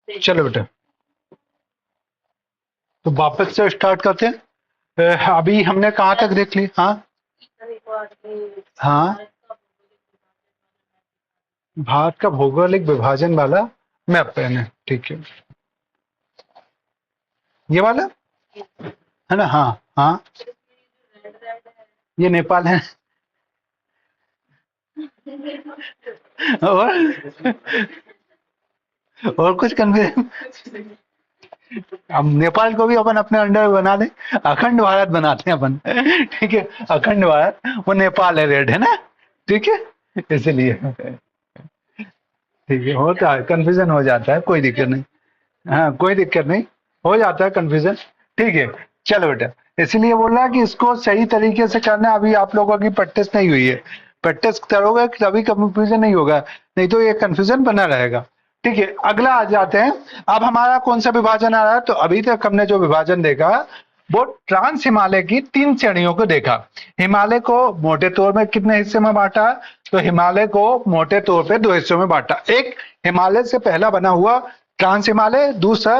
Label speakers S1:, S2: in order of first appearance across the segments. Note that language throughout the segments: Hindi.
S1: चलो बेटा, तो वापस से स्टार्ट करते हैं। अभी हमने कहाँ तक देख ली? हाँ हाँ, भारत का भौगोलिक विभाजन वाला मैप है, ठीक है, ये वाला है ना? हाँ हाँ, ये नेपाल है। और और कुछ कंफ्यूजन? हम नेपाल को भी अपन अपने अंडर बना दें, अखंड भारत बनाते हैं अपन। ठीक है, अखंड भारत, वो नेपाल है, रेड है ना? ठीक है, इसलिए ठीक है, होता है कंफ्यूजन, हो जाता है, कोई दिक्कत नहीं। हाँ, कोई दिक्कत नहीं, हो जाता है कंफ्यूजन। ठीक है, चलो बेटा, इसलिए बोल रहा कि इसको सही तरीके से करना। अभी आप लोगों की प्रैक्टिस नहीं हुई है, प्रैक्टिस करोगे तभी कंफ्यूजन नहीं होगा, नहीं तो ये कंफ्यूजन बना रहेगा। ठीक है, अगला आ जाते हैं। अब हमारा कौन सा विभाजन आ रहा है? तो अभी तक हमने जो विभाजन देखा, वो ट्रांस हिमालय की 3 श्रेणियों को देखा। हिमालय को मोटे तौर में कितने हिस्से में बांटा? तो हिमालय को मोटे तौर पे 2 हिस्सों में बांटा। एक हिमालय से पहला बना हुआ ट्रांस हिमालय, दूसरा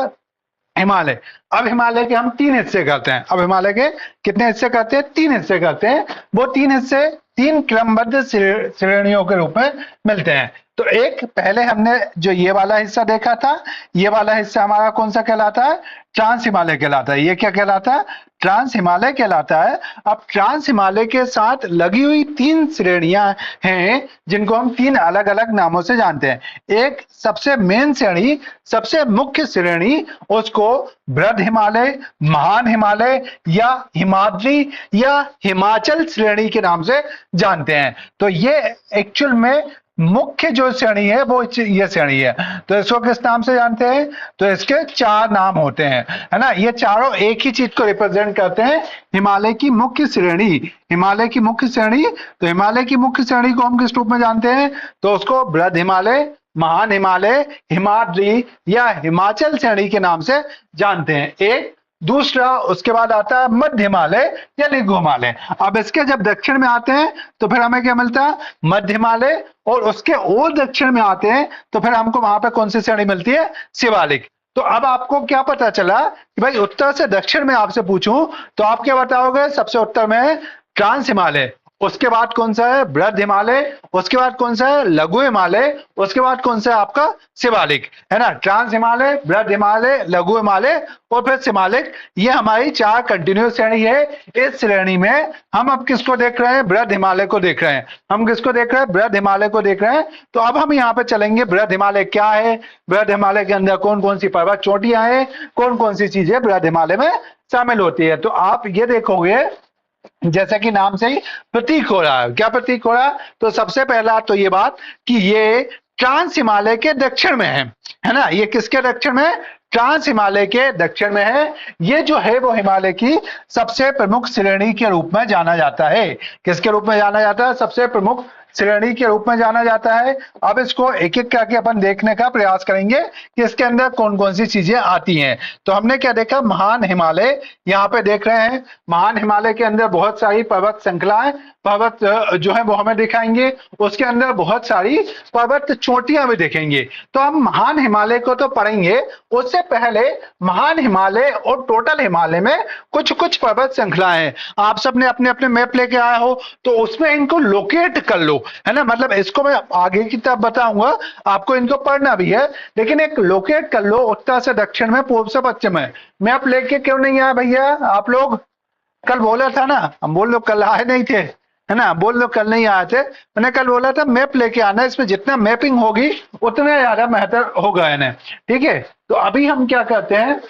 S1: हिमालय। अब हिमालय के हम 3 हिस्से करते हैं। अब हिमालय के कितने हिस्से करते हैं? 3 हिस्से करते हैं। वो 3 हिस्से 3 क्रमबद्ध श्रेणियों के रूप में मिलते हैं। तो एक पहले हमने जो ये वाला हिस्सा देखा था, ये वाला हिस्सा हमारा कौन सा कहलाता है? ट्रांस हिमालय कहलाता है। ये क्या कहलाता है? ट्रांस हिमालय कहलाता है। अब ट्रांस हिमालय के साथ लगी हुई 3 श्रेणियां हैं, जिनको हम 3 अलग अलग नामों से जानते हैं। एक सबसे मेन श्रेणी, सबसे मुख्य श्रेणी, उसको बृहद हिमालय, महान हिमालय या हिमाद्री या हिमाचल श्रेणी के नाम से जानते हैं। तो ये एक्चुअल में मुख्य जो श्रेणी है वो ये श्रेणी है। तो इसको किस नाम से जानते हैं? तो इसके 4 नाम होते हैं, है ना? ये चारों एक ही चीज को रिप्रेजेंट करते हैं, हिमालय की मुख्य श्रेणी। हिमालय की मुख्य श्रेणी, तो हिमालय की मुख्य श्रेणी को हम किस रूप में जानते हैं? तो उसको बृहद हिमालय, महान हिमालय, हिमाद्री या हिमाचल श्रेणी के नाम से जानते हैं। एक दूसरा, उसके बाद आता है मध्य हिमालय या लघु हिमालय। अब इसके जब दक्षिण में आते हैं तो फिर हमें क्या मिलता है? मध्य हिमालय। और उसके और दक्षिण में आते हैं तो फिर हमको वहां पे कौन सी श्रेणी मिलती है? शिवालिक। तो अब आपको क्या पता चला कि भाई उत्तर से दक्षिण में आपसे पूछूं तो आप क्या बताओगे? सबसे उत्तर में ट्रांस हिमालय, उसके बाद कौन सा है? बृहद हिमालय, उसके बाद कौन सा है? लघु हिमालय, उसके बाद कौन सा है आपका? शिवालिक, है ना? ट्रांस हिमालय, बृहद हिमालय, लघु हिमालय और फिर शिवालिक। ये हमारी 4 कंटिन्यूस श्रेणी है। इस श्रेणी में हम अब किसको देख रहे हैं? बृहद हिमालय को देख रहे हैं। हम किसको देख रहे हैं? बृहद हिमालय को देख रहे हैं। तो अब हम यहाँ पे चलेंगे, बृहद हिमालय क्या है, बृहद हिमालय के अंदर कौन कौन सी पर्वत चोटियां हैं, कौन कौन सी चीजें बृहद हिमालय में शामिल होती है। तो आप ये देखोगे, जैसा कि नाम से ही प्रतीक हो रहा है। क्या प्रतीक हो रहा है? तो सबसे पहला तो ये बात कि ये ट्रांस हिमालय के दक्षिण में है ना? ये किसके दक्षिण में? ट्रांस हिमालय के दक्षिण में है। ये जो है वो हिमालय की सबसे प्रमुख श्रेणी के रूप में जाना जाता है। किसके रूप में जाना जाता है? सबसे प्रमुख श्रेणी के रूप में जाना जाता है। अब इसको एक एक करके अपन देखने का प्रयास करेंगे कि इसके अंदर कौन कौन सी चीजें आती हैं। तो हमने क्या देखा? महान हिमालय, यहाँ पे देख रहे हैं। महान हिमालय के अंदर बहुत सारी पर्वत श्रृंखलाएं, पर्वत जो है वो हमें दिखाएंगे। उसके अंदर बहुत सारी पर्वत चोटियां भी देखेंगे। तो हम महान हिमालय को तो पढ़ेंगे, उससे पहले महान हिमालय और टोटल हिमालय में कुछ कुछ पर्वत श्रृंखलाएं हैं। आप सबने अपने अपने मैप लेके आए हो तो उसमें इनको लोकेट कर लो, है ना? मतलब इसको मैं आगे की तरफ बताऊंगा, आपको इनको पढ़ना भी है, लेकिन एक लोकेट कर लो, उत्तर से दक्षिण में, पूर्व से पश्चिम में। मैप लेके क्यों नहीं आए भैया आप लोग? कल बोला था ना, हम बोल लो कल आए नहीं थे, है ना? बोल लो कल नहीं आए थे। मैंने कल बोला था मैप लेके आना, इसमें जितना मैपिंग होगी उतना ज्यादा बेहतर होगा इन्हें। ठीक है, तो अभी हम क्या करते हैं,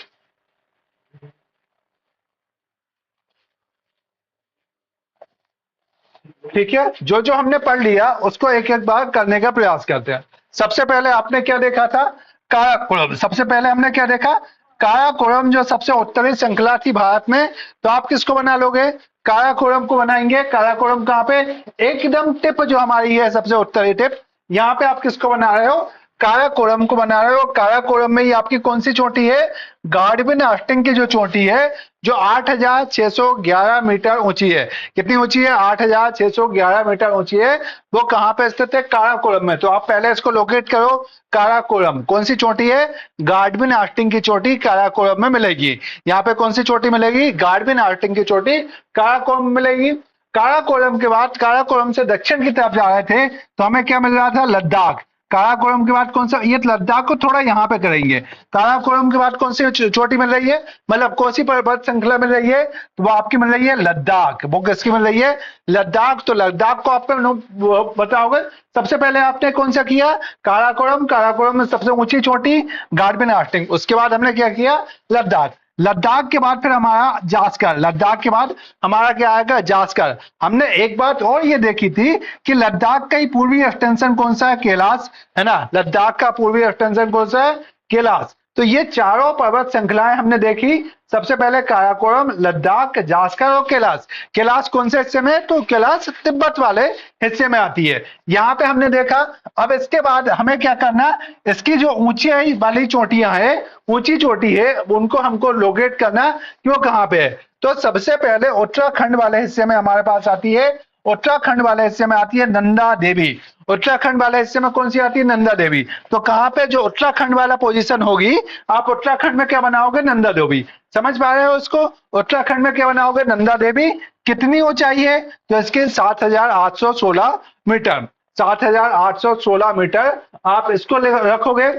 S1: ठीक है, जो जो हमने पढ़ लिया उसको एक एक बार करने का प्रयास करते हैं। सबसे पहले आपने क्या देखा था? काराकोरम। सबसे पहले हमने क्या देखा? काराकोरम जो सबसे उत्तरी श्रृंखला थी भारत में। तो आप किसको बना लोगे? काराकोरम को बनाएंगे। काराकोरम कहां पे? एकदम टिप जो हमारी है, सबसे उत्तरी टिप, यहां पे आप किसको बना रहे हो? काराकोरम को बना रहे हो। काराकोरम में ही आपकी कौन सी चोटी है, गार्डविन आस्टिन की जो चोटी है, जो 8,611 मीटर ऊंची है। कितनी ऊंची है, 8,611 मीटर ऊंची है। वो कहां पे स्थित है, काराकोरम में। तो आप पहले इसको लोकेट करो। काराकोरम कौन सी चोटी है, गार्डविन आस्टिन की चोटी काराकोरम में मिलेगी। यहाँ पे कौन सी चोटी मिलेगी, गार्डविन आस्टिन की चोटी काराकोरम में मिलेगी। काराकोरम के बाद, काराकोरम से दक्षिण की तरफ जा रहे थे तो हमें क्या मिल रहा था, लद्दाख। काराकोरम के बाद कौन सा, ये लद्दाख को थोड़ा यहाँ पे करेंगे। काराकोरम के बाद कौन सी चोटी मिल रही है, मतलब कौन सी पर्वत श्रृंखला मिल रही है, तो वो आपकी मिल रही है लद्दाख। वो किसकी मिल रही है, लद्दाख। तो लद्दाख को आपको बताओगे। सबसे पहले आपने कौन सा किया, काराकोरम। काराकोरम में सबसे ऊंची चोटी गार्डविन आस्टिन। उसके बाद हमने क्या किया, लद्दाख। लद्दाख के बाद फिर हमारा जास्कर। लद्दाख के बाद हमारा क्या आएगा, जास्कर। हमने एक बात और ये देखी थी कि लद्दाख का ही पूर्वी एक्सटेंशन कौन सा है, कैलाश, है ना। लद्दाख का पूर्वी एक्सटेंशन कौन सा है, कैलाश। तो ये चारों पर्वत श्रृंखलाएं हमने देखी। सबसे पहले काराकोरम, लद्दाख, जास्कर और कैलाश। कैलाश कौन से हिस्से में है, तो कैलाश तिब्बत वाले हिस्से में आती है। यहाँ पे हमने देखा। अब इसके बाद हमें क्या करना, इसकी जो ऊंचाई वाली चोटियां हैं, ऊंची चोटी है, उनको हमको लोकेट करना कि वो कहाँ पे है। तो सबसे पहले उत्तराखंड वाले हिस्से में हमारे पास आती है, उत्तराखंड वाले हिस्से में आती है नंदा देवी। उत्तराखंड वाले हिस्से में कौन सी आती है, नंदा देवी। तो कहां पे जो उत्तराखंड वाला पोजीशन होगी, आप उत्तराखंड में क्या बनाओगे, नंदा देवी। समझ पा रहे हो उसको, उत्तराखंड में क्या बनाओगे, नंदा देवी। कितनी ऊंचाई है, तो इसके 7,816 मीटर। 7,816 मीटर आप इसको रखोगे।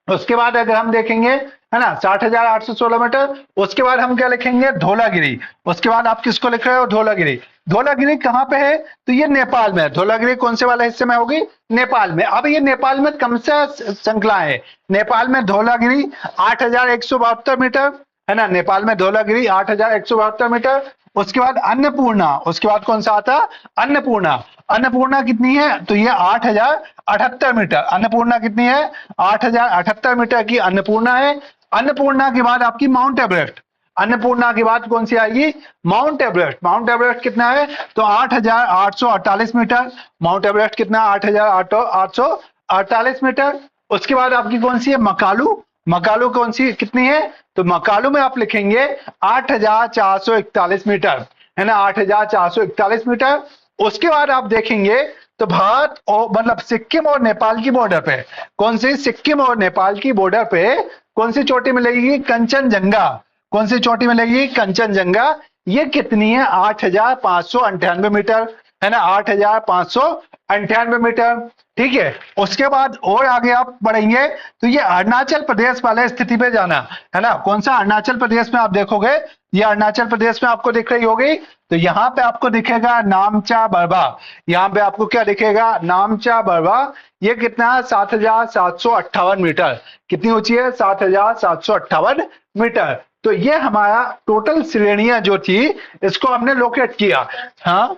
S1: उसके बाद अगर हम देखेंगे, है ना, 60,816 मीटर। उसके बाद हम क्या लिखेंगे, धौलागिरी। उसके बाद आप किसको लिख रहे हो, धौलागिरी। धौलागिरी कहां पे है, तो ये नेपाल में है। धौलागिरी कौन से वाले हिस्से में होगी, नेपाल में। अब ये नेपाल में कम से श्रृंखला है। नेपाल में धौलागिरी 8,172 मीटर, है ना। नेपाल में धौलागिरी 8,172 मीटर। उसके बाद अन्नपूर्णा। उसके बाद कौन सा आता, अन्नपूर्णा। अन्नपूर्णा कितनी है, तो ये 8,078 मीटर। अन्नपूर्णा कितनी है, 8,078 मीटर की अन्नपूर्णा है। अन्नपूर्णा के बाद आपकी माउंट एवरेस्ट। अन्नपूर्णा के बाद कौन सी आएगी, माउंट एवरेस्ट। माउंट एवरेस्ट कितना है, तो 8,848 मीटर। माउंट एवरेस्ट कितना, 8,848 मीटर। उसके बाद आपकी कौन सी है, मकालू। मकालू कौन सी कितनी है, तो मकालू में आप लिखेंगे 8,441 मीटर, है ना, 8,441 मीटर। उसके बाद आप देखेंगे तो भारत और मतलब सिक्किम और नेपाल की बॉर्डर पे, कौन सी, सिक्किम और नेपाल की बॉर्डर पे कौन सी चोटी मिलेगी, कंचनजंगा। कौन सी चोटी मिलेगी, कंचनजंगा। ये कितनी है, 8,598 मीटर, है ना, 8,598 मीटर। ठीक है। उसके बाद और आगे आप बढ़ेंगे तो ये अरुणाचल प्रदेश वाले स्थिति पे जाना, है ना। कौन सा, अरुणाचल प्रदेश में आप देखोगे, ये अरुणाचल प्रदेश में आपको दिख रही होगी। तो यहाँ पे आपको दिखेगा नामचा बरवा। यहाँ पे आपको क्या दिखेगा, नामचा बरवा। ये कितना है, 7,758 मीटर। कितनी ऊंची है, 7,758 मीटर। तो ये हमारा टोटल श्रेणियां जो थी, इसको हमने लोकेट किया। हाँ,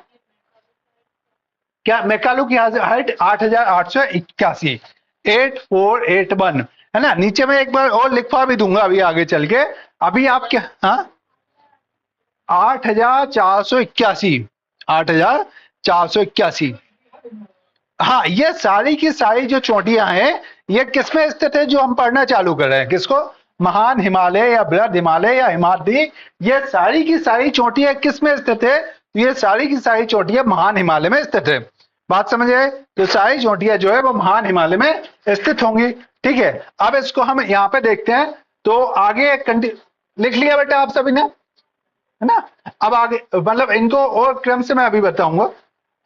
S1: क्या, मेकालू की हाइट 8,881, 8481, है ना। नीचे में एक बार और लिखवा भी दूंगा अभी आगे चल के। अभी आप क्या, हाँ, 8,481, 8,481। हाँ, ये सारी की सारी जो चोटियां हैं, ये किसमें स्थित है, जो हम पढ़ना चालू कर रहे हैं, किसको, महान हिमालय या बृहद हिमालय या हिमाद्री। ये सारी की सारी चोटियां किसमें स्थित है, ये सारी की सारी चोटियां महान हिमालय में स्थित है। बात समझे, तो सारी चोटियां जो है वो महान हिमालय में स्थित होंगी। ठीक है। अब इसको हम यहाँ पे देखते हैं। तो आगे लिख लिया बेटा आप सभी ने, है ना। अब आगे मतलब इनको और क्रम से मैं अभी बताऊंगा।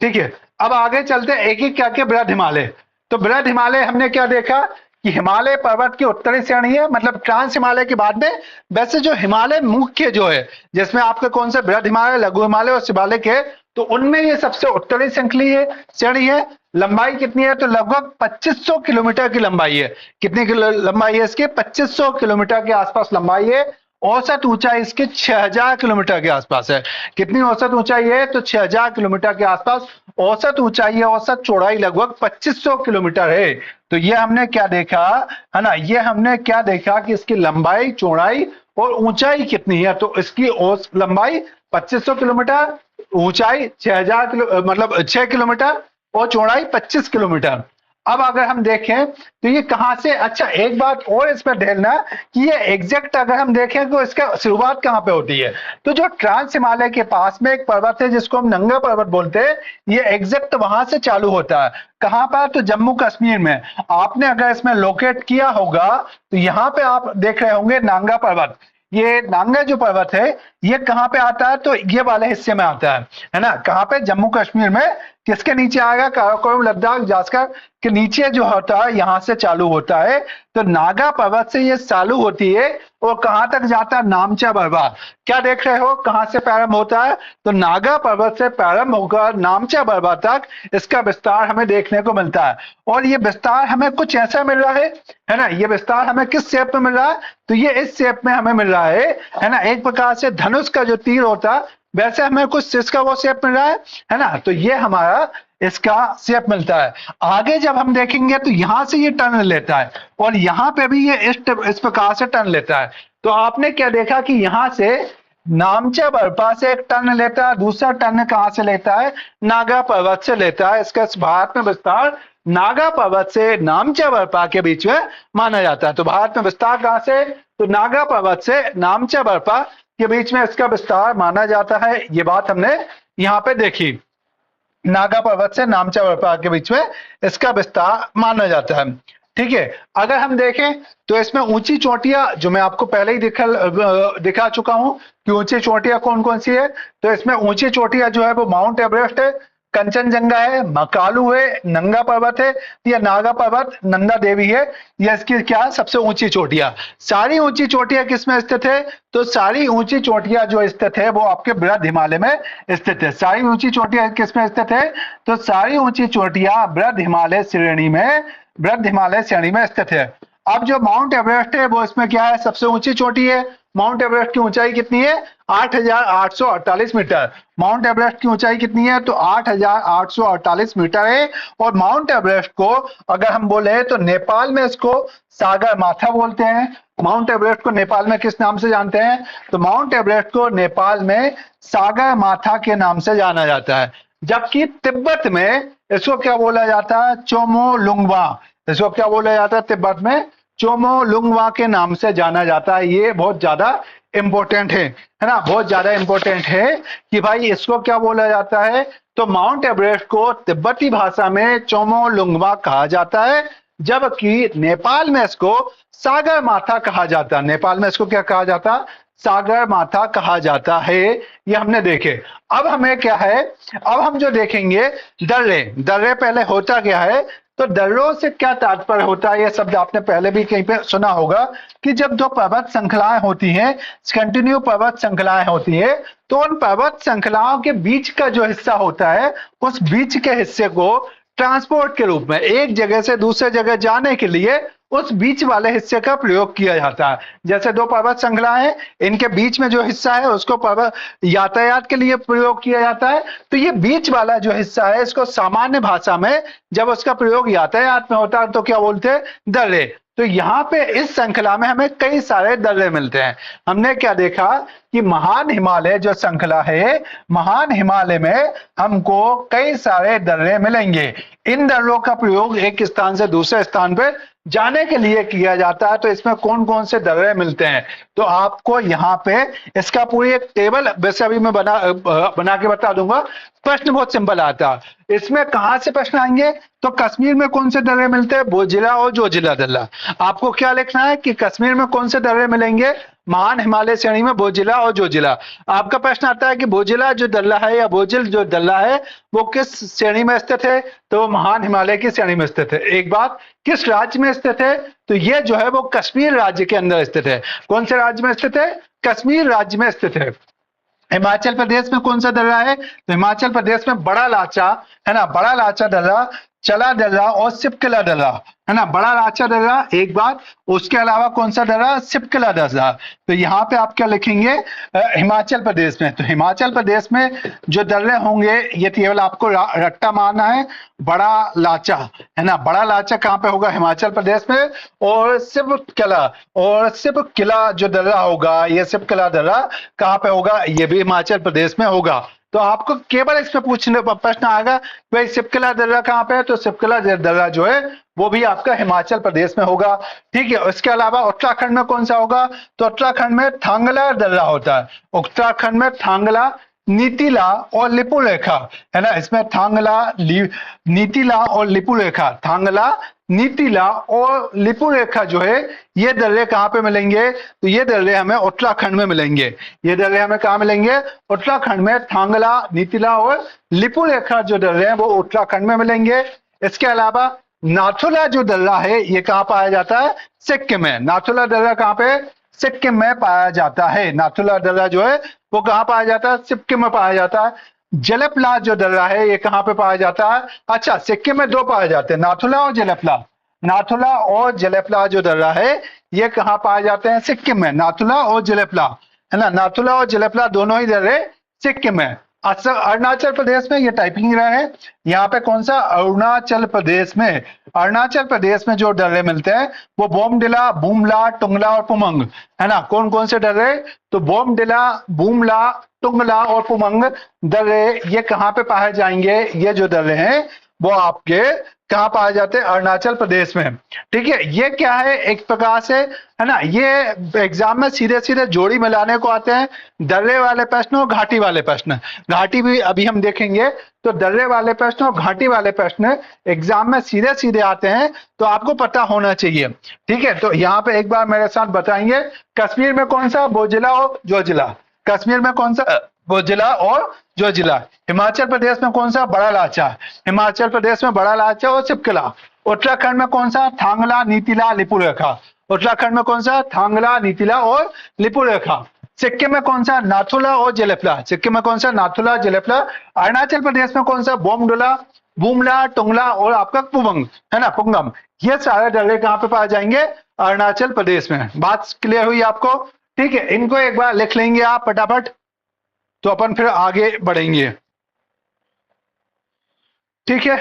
S1: ठीक है। अब आगे चलते हैं, एक एक क्या क्या, बृहद हिमालय। तो बृहद हिमालय हमने क्या देखा कि हिमालय पर्वत की उत्तरी श्रेणी है, मतलब ट्रांस हिमालय के बाद में। वैसे जो हिमालय मुख्य जो है, जिसमें आपके कौन से, बृहद हिमालय, लघु हिमालय और शिवालिक है, तो उनमें ये सबसे उत्तरी श्रेणी है। लंबाई कितनी है, तो लगभग 2500 किलोमीटर की लंबाई है। कितनी लंबाई है इसके, 2500 किलोमीटर के आसपास लंबाई है। औसत ऊंचाई इसके 6,000 किलोमीटर के आसपास है। कितनी औसत ऊंचाई है, तो 6,000 किलोमीटर के आसपास औसत ऊंचाई है। औसत चौड़ाई लगभग 2500 किलोमीटर है। तो ये हमने क्या देखा, है ना, ये हमने क्या देखा कि इसकी लंबाई, चौड़ाई और ऊंचाई कितनी है। तो इसकी लंबाई 2500 किलोमीटर, ऊंचाई 6,000 मतलब 6 किलोमीटर और चौड़ाई 25 किलोमीटर। अब अगर हम देखें तो ये कहां से, अच्छा एक बात और इसमें ढेलना कि ये एग्जैक्ट अगर हम देखें तो इसका शुरुआत कहां पे होती है, तो जो ट्रांस हिमालय के पास में एक पर्वत है जिसको हम नंगा पर्वत बोलते हैं, ये एग्जैक्ट वहां से चालू होता है। कहां पर, तो जम्मू कश्मीर में। आपने अगर इसमें लोकेट किया होगा तो यहाँ पे आप देख रहे होंगे नांगा पर्वत। ये नांगा जो पर्वत है ये कहां पे आता है, तो ये वाले हिस्से में आता है ना, कहां पे, जम्मू कश्मीर में। किसके नीचे आएगा, काराकोरम, लद्दाख, जास्कर के नीचे जो होता है, यहां से चालू होता है। तो नागा पर्वत से ये चालू होती है और कहां तक जाता है, नामचा बर्फा। क्या देख रहे हो, कहां से प्रारंभ होता है, तो नागा पर्वत से प्रारंभ होकर नामचा बर्फा तक इसका विस्तार हमें देखने को मिलता है। और ये विस्तार हमें कुछ ऐसा मिल रहा है ना, ये विस्तार हमें किस शेप में मिल रहा है, तो ये इस शेप में हमें मिल रहा है ना। एक प्रकार से धनुष का जो तीर होता है वैसे हमें कुछ इसका वो शेप मिल रहा है ना। तो ये हमारा इसका शेप मिलता है। आगे जब हम देखेंगे तो यहां से ये टर्न लेता है और यहां पे भी ये इस प्रकार से टर्न लेता है। तो आपने क्या देखा कि यहां से नामचा बर्फा से एक टर्न लेता है, दूसरा टर्न कहां से लेता है, नागा पर्वत से लेता है। इसका भारत में विस्तार नागा पर्वत से नामचा बर्फा के बीच में माना जाता है। तो भारत में विस्तार कहां से, तो नागा पर्वत से नामचा बर्फा के बीच में इसका विस्तार माना जाता है। ये बात हमने यहाँ पे देखी, नागा पर्वत से नामचा बर्फा के बीच में इसका विस्तार माना जाता है। ठीक है, अगर हम देखें तो इसमें ऊंची चोटियां जो मैं आपको पहले ही दिखा चुका हूं कि ऊंची चोटियां कौन कौन सी है। तो इसमें ऊंची चोटियां जो है वो माउंट एवरेस्ट है, कंचनजंगा है, मकालू है, नंगा पर्वत है, या नागा पर्वत, नंदा देवी है। यह इसकी क्या सबसे ऊंची चोटियां। सारी ऊंची चोटियां किसमें स्थित है, तो सारी ऊंची चोटियां जो स्थित है वो आपके बृहद हिमालय में स्थित है। सारी ऊंची चोटियां किसमें स्थित है, तो सारी ऊंची चोटियां बृहद हिमालय श्रेणी में स्थित है। अब जो माउंट एवरेस्ट है वो इसमें क्या है, सबसे ऊंची चोटी है। माउंट एवरेस्ट की ऊंचाई कितनी है, 8,848 मीटर। माउंट एवरेस्ट की ऊंचाई कितनी है, तो 8,848 मीटर है। और माउंट एवरेस्ट को अगर हम बोले तो नेपाल में इसको सागर माथा बोलते हैं। माउंट एवरेस्ट को नेपाल में किस नाम से जानते हैं, तो माउंट एवरेस्ट को नेपाल में सागर माथा के नाम से जाना जाता है। जबकि तिब्बत में इसको क्या बोला जाता है, चोमोलुंगवा। इसको क्या बोला जाता है, तिब्बत में चोमोलुंगवा के नाम से जाना जाता है। ये बहुत ज्यादा इंपॉर्टेंट है ना, बहुत ज्यादा इंपॉर्टेंट है कि भाई इसको क्या बोला जाता है, तो माउंट एवरेस्ट को तिब्बती भाषा में चोमोलुंगवा कहा जाता है, जबकि नेपाल में इसको सागर माथा कहा जाता है। नेपाल में इसको क्या कहा जाता, सागर माथा कहा जाता है। ये हमने देखे। अब हमें क्या है, अब हम जो देखेंगे दर्रे पहले होता क्या है, तो दर्रों से क्या तात्पर्य होता है, ये शब्द आपने पहले भी कहीं पे सुना होगा कि जब दो पर्वत श्रृंखलाएं होती हैं, कंटिन्यू पर्वत श्रृंखलाएं होती है, तो उन पर्वत श्रृंखलाओं के बीच का जो हिस्सा होता है उस बीच के हिस्से को ट्रांसपोर्ट के रूप में एक जगह से दूसरे जगह जाने के लिए उस बीच वाले हिस्से का प्रयोग किया जाता है। जैसे दो पर्वत श्रृंखलाएं हैं, इनके बीच में जो हिस्सा है उसको पर्वत यातायात के लिए प्रयोग किया जाता है। तो ये बीच वाला जो हिस्सा है इसको सामान्य भाषा में जब उसका प्रयोग यातायात में होता है तो क्या बोलते हैं, दर्रे। तो यहाँ पे इस श्रृंखला में हमें कई सारे दर्रे मिलते हैं। हमने क्या देखा कि महान हिमालय जो श्रृंखला है, महान हिमालय में हमको कई सारे दर्रे मिलेंगे। इन दर्रों का प्रयोग एक स्थान से दूसरे स्थान पर जाने के लिए किया जाता है। तो इसमें कौन कौन से दर्रे मिलते हैं, तो आपको यहाँ पे इसका पूरी एक टेबल वैसे अभी मैं बना के बता दूंगा। प्रश्न बहुत सिंपल आता है इसमें, कहां से प्रश्न आएंगे, तो कश्मीर में कौन से दर्रे मिलते हैं, बोजिला और जोजिला दर्रा। आपको क्या लिखना है कि कश्मीर में कौन से दर्रे मिलेंगे, महान हिमालय श्रेणी में बोजिला और जोजिला। आपका प्रश्न आता है कि बोजिला जो दर्रा है या बोजिल जो दर्रा है वो किस श्रेणी में स्थित है, तो महान हिमालय की श्रेणी में स्थित है। एक बात, किस राज्य में स्थित है, तो ये जो है वो कश्मीर राज्य के अंदर स्थित है। कौन से राज्य में स्थित है, कश्मीर राज्य में स्थित है। हिमाचल प्रदेश में कौन सा दर्रा है, तो हिमाचल प्रदेश में बड़ा लाचा है ना, बड़ा लाचा दर्रा, चला दर्रा और सिपकिला दर्रा है ना। बड़ा लाचा दर्रा एक बात, उसके अलावा कौन सा दर्रा, सिपकिला दर्रा। तो यहाँ पे आप क्या लिखेंगे, हिमाचल प्रदेश में। तो हिमाचल प्रदेश में जो दर्रे होंगे ये केवल आपको रट्टा मारना है, बड़ा लाचा है ना। बड़ा लाचा कहाँ पे होगा, हिमाचल प्रदेश में। और सिपकिला जो दर्रा होगा, ये सिपकिला दर्रा कहाँ पे होगा, ये भी हिमाचल प्रदेश में होगा। तो आपको केवल इसमें पूछने प्रश्न आएगा भाई सिपकला दर्रा कहाँ पे है, तो सिपकला दर्रा जो है वो भी आपका हिमाचल प्रदेश में होगा। ठीक है, इसके अलावा उत्तराखंड में कौन सा होगा, तो उत्तराखंड में थांगला दर्रा होता है। उत्तराखंड में थांगला, नीतिला और लिपुलेखा, है ना, इसमें थांगला, नीतिला और लिपुलेखा, थांगला, नीतिला और लिपुलेखा जो है ये दर्रे कहाँ पे मिलेंगे, तो ये दर्रे हमें उत्तराखंड में मिलेंगे। ये दर्रे हमें कहाँ मिलेंगे, उत्तराखंड में थांगला, नीतिला और लिपुलेखा जो दर्रे हैं वो उत्तराखंड में मिलेंगे। इसके अलावा नाथुला जो दर्रा है ये कहाँ पाया जाता है, सिक्किम में। नाथुला दर्रा कहाँ पे, सिक्किम में पाया जाता है। नाथुला दर्रा जो है वो कहाँ पाया जाता है, सिक्किम में पाया जाता है। जलपला जो दर्रा है ये कहाँ पे पाया जाता है, अच्छा सिक्किम में दो पाए जाते हैं, नाथुला और जलपला। नाथुला और जलपला जो दर्रा है ये कहाँ पाए जाते हैं, सिक्किम में। नाथुला और जलपला, है ना, नाथुला और जलपला दोनों ही दर्रे सिक्किम में। अच्छा अरुणाचल प्रदेश में ये टाइपिंग रहा है, यहाँ पे कौन सा, अरुणाचल प्रदेश में। अरुणाचल प्रदेश में जो दर्रे मिलते हैं वो बोमडिला, बुमला, टुंगला और पुमंग, है ना। कौन कौन से दर्रे, तो बोमडिला, बुमला, टुंगला और पुमंग दर्रे ये कहाँ पे पाए जाएंगे, ये जो दर्रे हैं वो आपके कहाँ पाए जाते हैं, अरुणाचल प्रदेश में। ठीक है, ये क्या है, एक प्रकार से, है ना, ये एग्जाम में सीधे सीधे जोड़ी मिलाने को आते हैं, दर्रे वाले प्रश्न और घाटी वाले प्रश्न। घाटी भी अभी हम देखेंगे, तो दर्रे वाले प्रश्न और घाटी वाले प्रश्न एग्जाम में सीधे सीधे आते हैं, तो आपको पता होना चाहिए। ठीक है, तो यहाँ पे एक बार मेरे साथ बताएंगे, कश्मीर में कौन सा, बोजिला और जोजिला। कश्मीर में कौन सा, बोजिला और जोजिला। हिमाचल प्रदेश में कौन सा, बड़ा लाचा। हिमाचल प्रदेश में बड़ा लाचा और सिपकला। उत्तराखंड में कौन सा, थांगला, नीतिला, लिपुलेखा। उत्तराखंड में कौन सा, थांगला, नीतिला और लिपुलेखा। सिक्किम में कौन सा, नाथुला और जलेपला। सिक्किम में कौन सा, नाथुला, जलेपला। अरुणाचल प्रदेश में कौन सा, बोमडुला, बुमला, टुंगला और आपका पुमंग, है ना, पुंगम। ये सारे दर्रे कहाँ पे पाए जाएंगे, अरुणाचल प्रदेश में। बात क्लियर हुई आपको। ठीक है, इनको एक बार लिख लेंगे आप फटाफट, तो अपन फिर आगे बढ़ेंगे। ठीक है,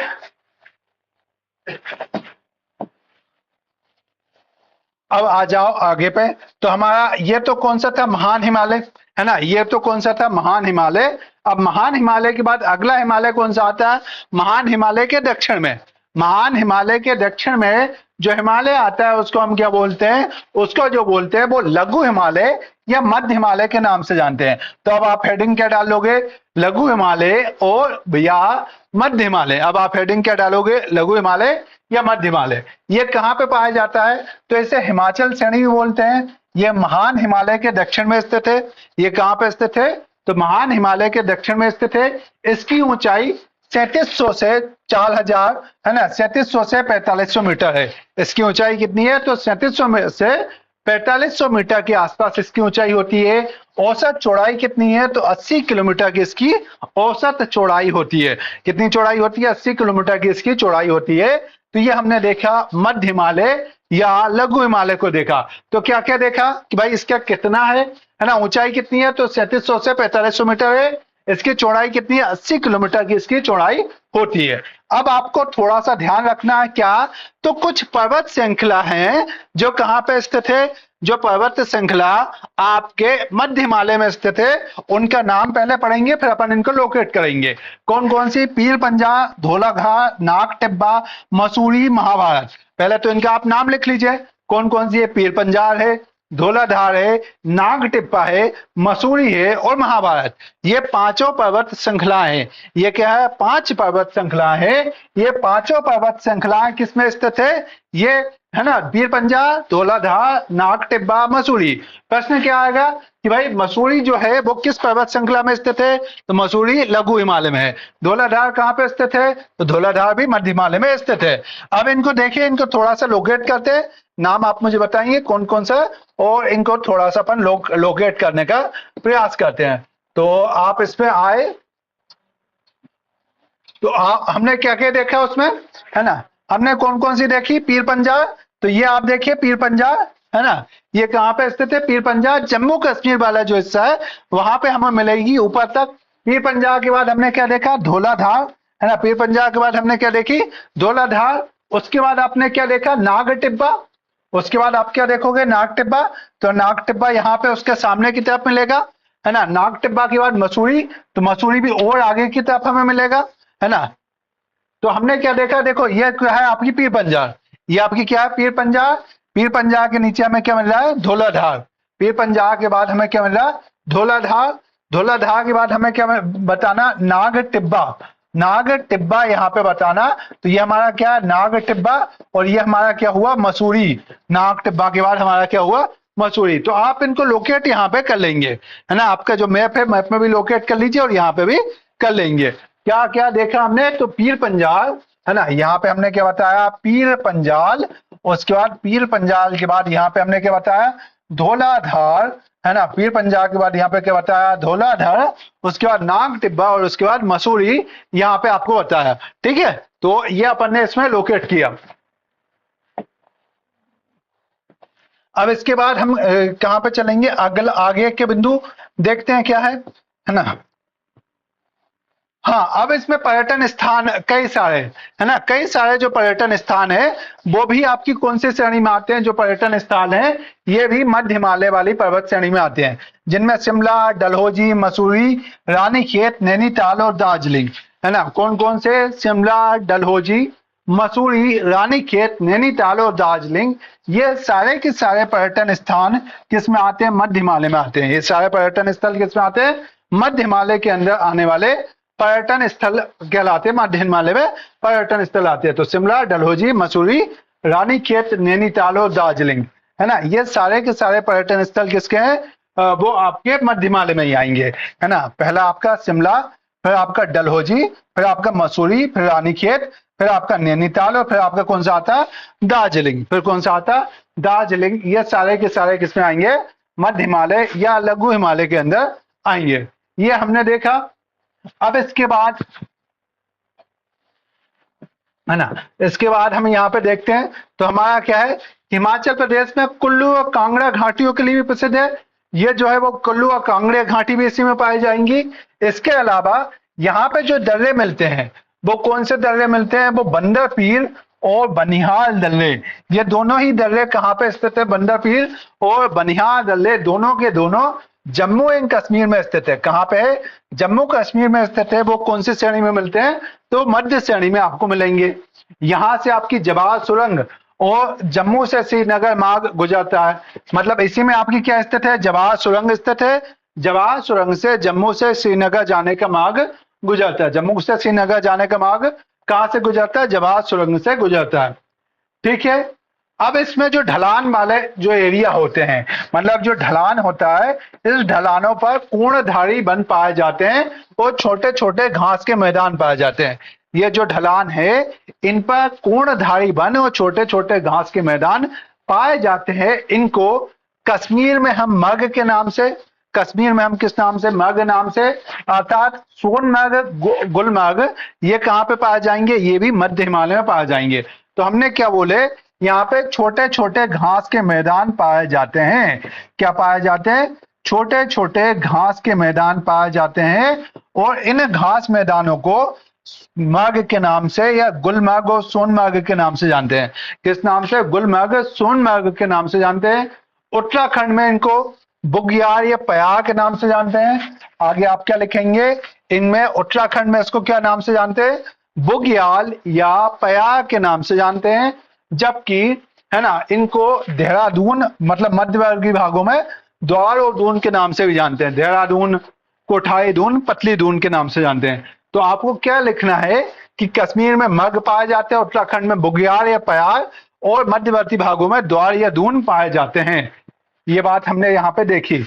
S1: अब आ जाओ आगे पे। तो हमारा ये तो कौन सा था, महान हिमालय, है ना, ये तो कौन सा था, महान हिमालय। अब महान हिमालय के बाद अगला हिमालय कौन सा आता है, महान हिमालय के दक्षिण में। महान हिमालय के दक्षिण में जो हिमालय आता है उसको हम क्या बोलते हैं, उसको जो बोलते हैं वो लघु हिमालय या मध्य हिमालय के नाम से जानते हैं। तो अब आप हेडिंग क्या डालोगे, लघु हिमालय और या मध्य हिमालय। अब आप हेडिंग क्या डालोगे, लघु हिमालय या मध्य हिमालय। ये कहाँ पे पाया जाता है, तो इसे हिमाचल श्रेणी भी बोलते हैं। ये महान हिमालय के दक्षिण में स्थित है। ये कहाँ पे स्थित है, तो महान हिमालय के दक्षिण में स्थित है। इसकी ऊंचाई 3700 से 4000, है ना, 3700 से 4500 मीटर है। इसकी ऊंचाई कितनी है, तो 3700 से 4500 मीटर के आसपास इसकी ऊंचाई होती है। औसत चौड़ाई कितनी है, तो 80 किलोमीटर की इसकी औसत चौड़ाई होती है। कितनी चौड़ाई होती है, 80 किलोमीटर की इसकी चौड़ाई होती है। तो ये हमने देखा मध्य हिमालय या लघु हिमालय को देखा। तो क्या क्या देखा कि भाई इसका कितना है ना, ऊंचाई कितनी है, तो 3700 से 4500 मीटर है। इसकी चौड़ाई कितनी है, 80 किलोमीटर की इसकी चौड़ाई होती है। अब आपको थोड़ा सा ध्यान रखना है क्या, तो कुछ पर्वत श्रृंखला हैं जो कहां पे स्थित है, जो पर्वत श्रृंखला आपके मध्य हिमालय में स्थित है, उनका नाम पहले पढ़ेंगे फिर अपन इनको लोकेट करेंगे। कौन कौन सी, पीर पंजा, धौलाधार, नाग टिब्बा, मसूरी, महाभारत। पहले तो इनका आप नाम लिख लीजिए, कौन कौन सी है, पीर पंजार है, धौलाधार है, नाग टिब्बा है, मसूरी है और महाभारत। ये पांचों पर्वत श्रृंखलाएं हैं। ये क्या है, 5 पर्वत श्रृंखलाएं हैं। ये पांचों पर्वत श्रृंखलाएं किसमें स्थित है, ये है ना, पीर पंजा, धौलाधार, नाग टिब्बा, मसूरी। प्रश्न क्या आएगा कि भाई मसूरी जो है वो किस पर्वत श्रृंखला में स्थित है, तो मसूरी लघु हिमालय में है। धौलाधार कहाँ पे स्थित है, तो धौलाधार भी मध्य हिमालय में स्थित है। अब इनको देखिए, इनको थोड़ा सा लोकेट करते हैं, नाम आप मुझे बताएंगे कौन कौन सा, और इनको थोड़ा सा अपन लोकेट करने का प्रयास करते हैं। तो आप इसमें आए, तो हमने क्या क्या देखा उसमें, है ना, हमने कौन कौन सी देखी, पीर पंजा। तो ये आप देखिए पीर पंजा, है ना, ये कहाँ पे स्थित है, पीर पंजा जम्मू कश्मीर वाला जो हिस्सा है वहां पे हमें मिलेगी ऊपर तक। पीर पंजा के बाद हमने क्या देखा, धौलाधार, है ना, पीर पंजा के बाद हमने क्या देखी, धौलाधार। उसके बाद आपने क्या देखा, नाग टिब्बा। उसके बाद आप क्या देखोगे, नाग टिब्बा। तो नाग टिब्बा यहाँ पे उसके सामने की तरफ मिलेगा, है ना। नाग टिब्बा के बाद मसूरी, तो मसूरी भी और आगे की तरफ हमें मिलेगा, है ना। तो हमने क्या देखा, देखो ये क्या है आपकी पीर पंजाल, ये आपकी क्या है पीर पंजाल। पीर पंजाल के नीचे हमें क्या मिल रहा है, धौलाधार। पीर पंजाल के बाद हमें क्या मिल रहा है, धौलाधार। धौलाधार के बाद हमें क्या बताना, नाग टिब्बा। नाग टिब्बा यहाँ पे बताना, तो ये हमारा क्या है, नाग टिब्बा। और ये हमारा क्या हुआ, मसूरी। नाग टिब्बा के बाद हमारा क्या हुआ, मसूरी। तो आप इनको लोकेट यहाँ पे कर लेंगे, है ना। आपका जो मैप है, मैप में भी लोकेट कर लीजिए और यहाँ पे भी कर लेंगे। क्या क्या देखा हमने, तो पीर पंजाल, है ना। यहाँ पे हमने क्या बताया, पीर पंजाल। उसके बाद पीर पंजाल के बाद यहाँ पे हमने क्या बताया, धौलाधार, है ना। पीर पंजाल के बाद यहाँ पे क्या बताया, धौलाधार। उसके बाद नाग टिब्बा और उसके बाद मसूरी, यहाँ पे आपको बताया। ठीक है, तो ये अपन ने इसमें लोकेट किया। अब इसके बाद हम कहां पे चलेंगे, अगल आगे के बिंदु देखते हैं क्या है ना। हाँ, अब इसमें पर्यटन स्थान कई सारे, है ना। कई सारे जो पर्यटन स्थान है वो भी आपकी कौन सी श्रेणी में आते हैं, जो पर्यटन स्थान है ये भी मध्य हिमालय वाली पर्वत श्रेणी में आते हैं, जिनमें शिमला, डलहौजी, मसूरी, रानीखेत, नैनीताल और दार्जिलिंग, है ना। कौन कौन से, शिमला, डलहौजी, मसूरी, रानीखेत, नैनीताल और दार्जिलिंग, ये सारे के सारे पर्यटन स्थान किस में आते हैं, मध्य हिमालय में आते हैं। ये सारे पर्यटन स्थल किस में आते हैं, मध्य हिमालय के अंदर आने वाले पर्यटन स्थल कहलाते हैं। मध्य हिमालय में पर्यटन स्थल आते हैं, तो शिमला, डलहौजी, मसूरी, रानीखेत, नैनीताल और दार्जिलिंग, है ना। ये सारे के सारे पर्यटन स्थल किसके हैं, वो आपके मध्य हिमालय में ही आएंगे, है ना। पहला आपका शिमला, फिर आपका डलहौजी, फिर आपका मसूरी, फिर रानीखेत, फिर आपका नैनीताल और फिर आपका कौन सा आता है, दार्जिलिंग। फिर कौन सा आता, दार्जिलिंग। ये सारे के सारे किसमें आएंगे, मध्य हिमालय या लघु हिमालय के अंदर आएंगे। ये हमने देखा। अब इसके बाद, है ना, इसके बाद हम यहाँ पे देखते हैं, तो हमारा क्या है, हिमाचल प्रदेश में कुल्लू और कांगड़ा घाटियों के लिए भी प्रसिद्ध है। ये जो है वो कुल्लू और कांगड़ा घाटी भी इसी में पाई जाएंगी। इसके अलावा यहाँ पे जो दर्रे मिलते हैं वो कौन से दर्रे मिलते हैं, वो बंदर पीर और बनिहाल दर्रे। ये दोनों ही दर्रे कहाँ पे स्थित है, बंदर पीर और बनिहाल दर्रे दोनों के दोनों जम्मू एंड कश्मीर में स्थित है। कहाँ पे है, जम्मू कश्मीर में स्थित है। वो कौन सी श्रेणी में मिलते हैं, तो मध्य श्रेणी में आपको मिलेंगे। यहां से आपकी जवाहर सुरंग और जम्मू से श्रीनगर मार्ग गुजरता है। मतलब इसी में आपकी क्या स्थित है, जवाहर सुरंग स्थित है। जवाहर सुरंग से जम्मू से श्रीनगर जाने का मार्ग गुजरता है। जम्मू से श्रीनगर जाने का मार्ग कहां से गुजरता है, जवाहर सुरंग से गुजरता है। ठीक है। अब इसमें जो ढलान वाले जो एरिया होते हैं, मतलब जो ढलान होता है, इस ढलानों पर पूर्णधारी वन पाए जाते हैं और छोटे छोटे घास के मैदान पाए जाते हैं। ये जो ढलान है इन पर पूर्णधारी वन और छोटे छोटे घास के मैदान पाए जाते हैं। इनको कश्मीर में हम मग के नाम से, कश्मीर में हम किस नाम से, मग नाम से, अर्थात सोनमर्ग, गुलमर्ग, ये कहाँ पे पाए जाएंगे, ये भी मध्य हिमालय में पाए जाएंगे। तो हमने क्या बोले, यहाँ पे छोटे छोटे घास के मैदान पाए जाते हैं। क्या पाए जाते हैं, छोटे छोटे घास के मैदान पाए जाते हैं। और इन घास मैदानों को मर्ग के नाम से या गुलमर्ग और सोनमर्ग के नाम से जानते हैं। किस नाम से, गुलमर्ग, सोनमर्ग के नाम से जानते हैं। उत्तराखंड में इनको बुग्याल या पयार के नाम से जानते हैं। आगे आप क्या लिखेंगे, इनमें उत्तराखंड में इसको क्या नाम से जानते हैं, बुग्याल या पयार के नाम से जानते हैं। जबकि, है ना, इनको देहरादून मतलब मध्यवर्गीय भागों में द्वार और दून के नाम से भी जानते हैं। देहरादून, कोठाई दून, पतली दून के नाम से जानते हैं। तो आपको क्या लिखना है कि कश्मीर में मग पाए जाते हैं, उत्तराखंड में बुग्याल या पयार, और मध्यवर्ती भागों में द्वार या दून पाए जाते हैं। ये बात हमने यहाँ पे देखी।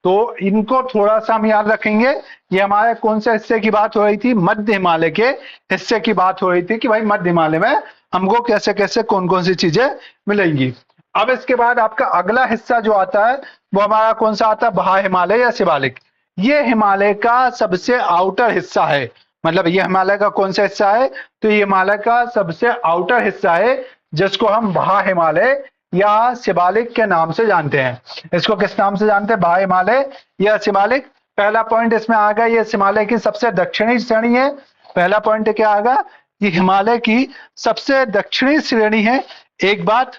S1: तो इनको थोड़ा सा हम याद रखेंगे। ये हमारे कौन से हिस्से की बात हो रही थी, मध्य हिमालय के हिस्से की बात हो रही थी कि भाई मध्य हिमालय में हमको कैसे कैसे कौन कौन सी चीजें मिलेंगी। अब इसके बाद आपका अगला हिस्सा जो आता है वो हमारा कौन सा आता है, बहा हिमालय या शिवालिक। ये हिमालय का सबसे आउटर हिस्सा है। मतलब ये हिमालय का कौन सा हिस्सा है, तो ये हिमालय का सबसे आउटर हिस्सा है, जिसको हम बहा हिमालय या शिवालिक के नाम से जानते हैं। इसको किस नाम से जानते हैं, बहा हिमालय या शिवालिक। पहला पॉइंट इसमें आ गया, ये हिमालय की सबसे दक्षिणी श्रेणी है। पहला पॉइंट क्या आएगा, ये हिमालय की सबसे दक्षिणी श्रेणी है। एक बात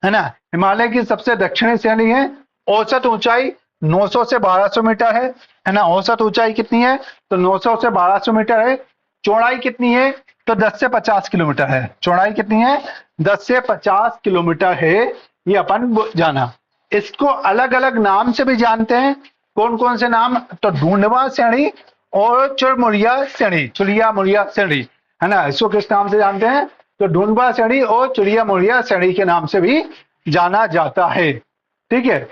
S1: है ना, हिमालय की सबसे दक्षिणी श्रेणी है। औसत ऊंचाई 900 से 1200 मीटर है ना। औसत ऊंचाई कितनी है, तो 900 से 1200 मीटर है। चौड़ाई कितनी है, तो 10 से 50 किलोमीटर है। चौड़ाई कितनी है, 10 से 50 किलोमीटर है, ये अपन जाना। इसको अलग अलग नाम से भी जानते हैं। कौन कौन से नाम, तो ढूंढवा श्रेणी और चुरमुरिया श्रेणी, चुरिया मुरिया श्रेणी, है ना। इसको किस नाम से जानते हैं, तो ढूंढवा श्रेणी और चुरिया मुरिया श्रेणी के नाम से भी जाना जाता है। ठीक है,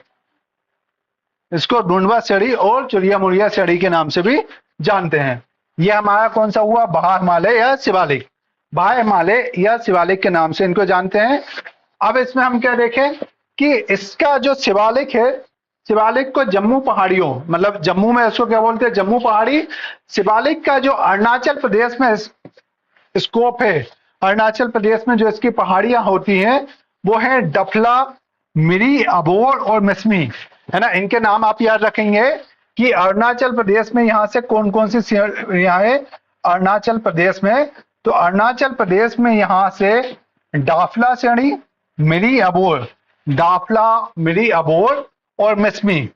S1: इसको ढूंढवा श्रेणी और चुरिया मुरिया श्रेणी के नाम से भी जानते हैं। ये हमारा कौन सा हुआ, बाह्य हिमालय या शिवालिक। बाह्य हिमालय या शिवालिक के नाम से इनको जानते हैं। अब इसमें हम क्या देखें कि इसका जो शिवालिक है, शिवालिक को जम्मू पहाड़ियों, मतलब जम्मू में इसको क्या बोलते हैं, जम्मू पहाड़ी। शिवालिक का जो अरुणाचल प्रदेश में स्कोप है, अरुणाचल प्रदेश में जो इसकी पहाड़ियां होती हैं वो है डफला, मिरी, अबोर और मिसमी, है ना। इनके नाम आप याद रखेंगे कि अरुणाचल प्रदेश में यहाँ से कौन कौन सी यहाँ है अरुणाचल प्रदेश में। तो अरुणाचल प्रदेश में यहाँ से डाफला श्रेणी, मिरी अबोर, डाफला, मिरी अबोर और मिसमी,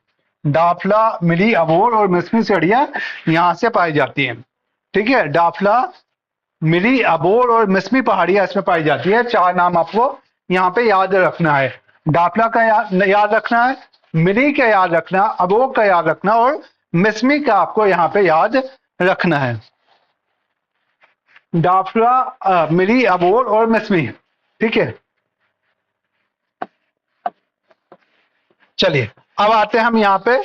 S1: डाफला, मिरी अबोर और मिसमी श्रेणियां यहाँ से पाई जाती हैं। ठीक है, डाफला, मिरी, अबोर और मिसमी पहाड़ियां इसमें पाई जाती है। चार नाम आपको यहाँ पे याद रखना है। डाफला का याद रखना है, मिरी का याद रखना, अबोर का याद रखना और मिसमी का आपको यहाँ पे याद रखना है। डाफला, मिरी, अबोर और मिसमी। ठीक है, चलिए अब आते हैं हम यहाँ पे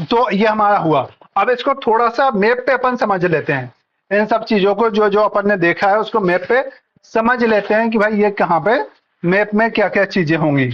S1: तो ये हमारा हुआ। अब इसको थोड़ा सा मैप पे अपन समझ लेते हैं। इन सब चीजों को जो जो अपन ने देखा है उसको मैप पे समझ लेते हैं कि भाई ये कहाँ पे मैप में क्या क्या चीजें होंगी।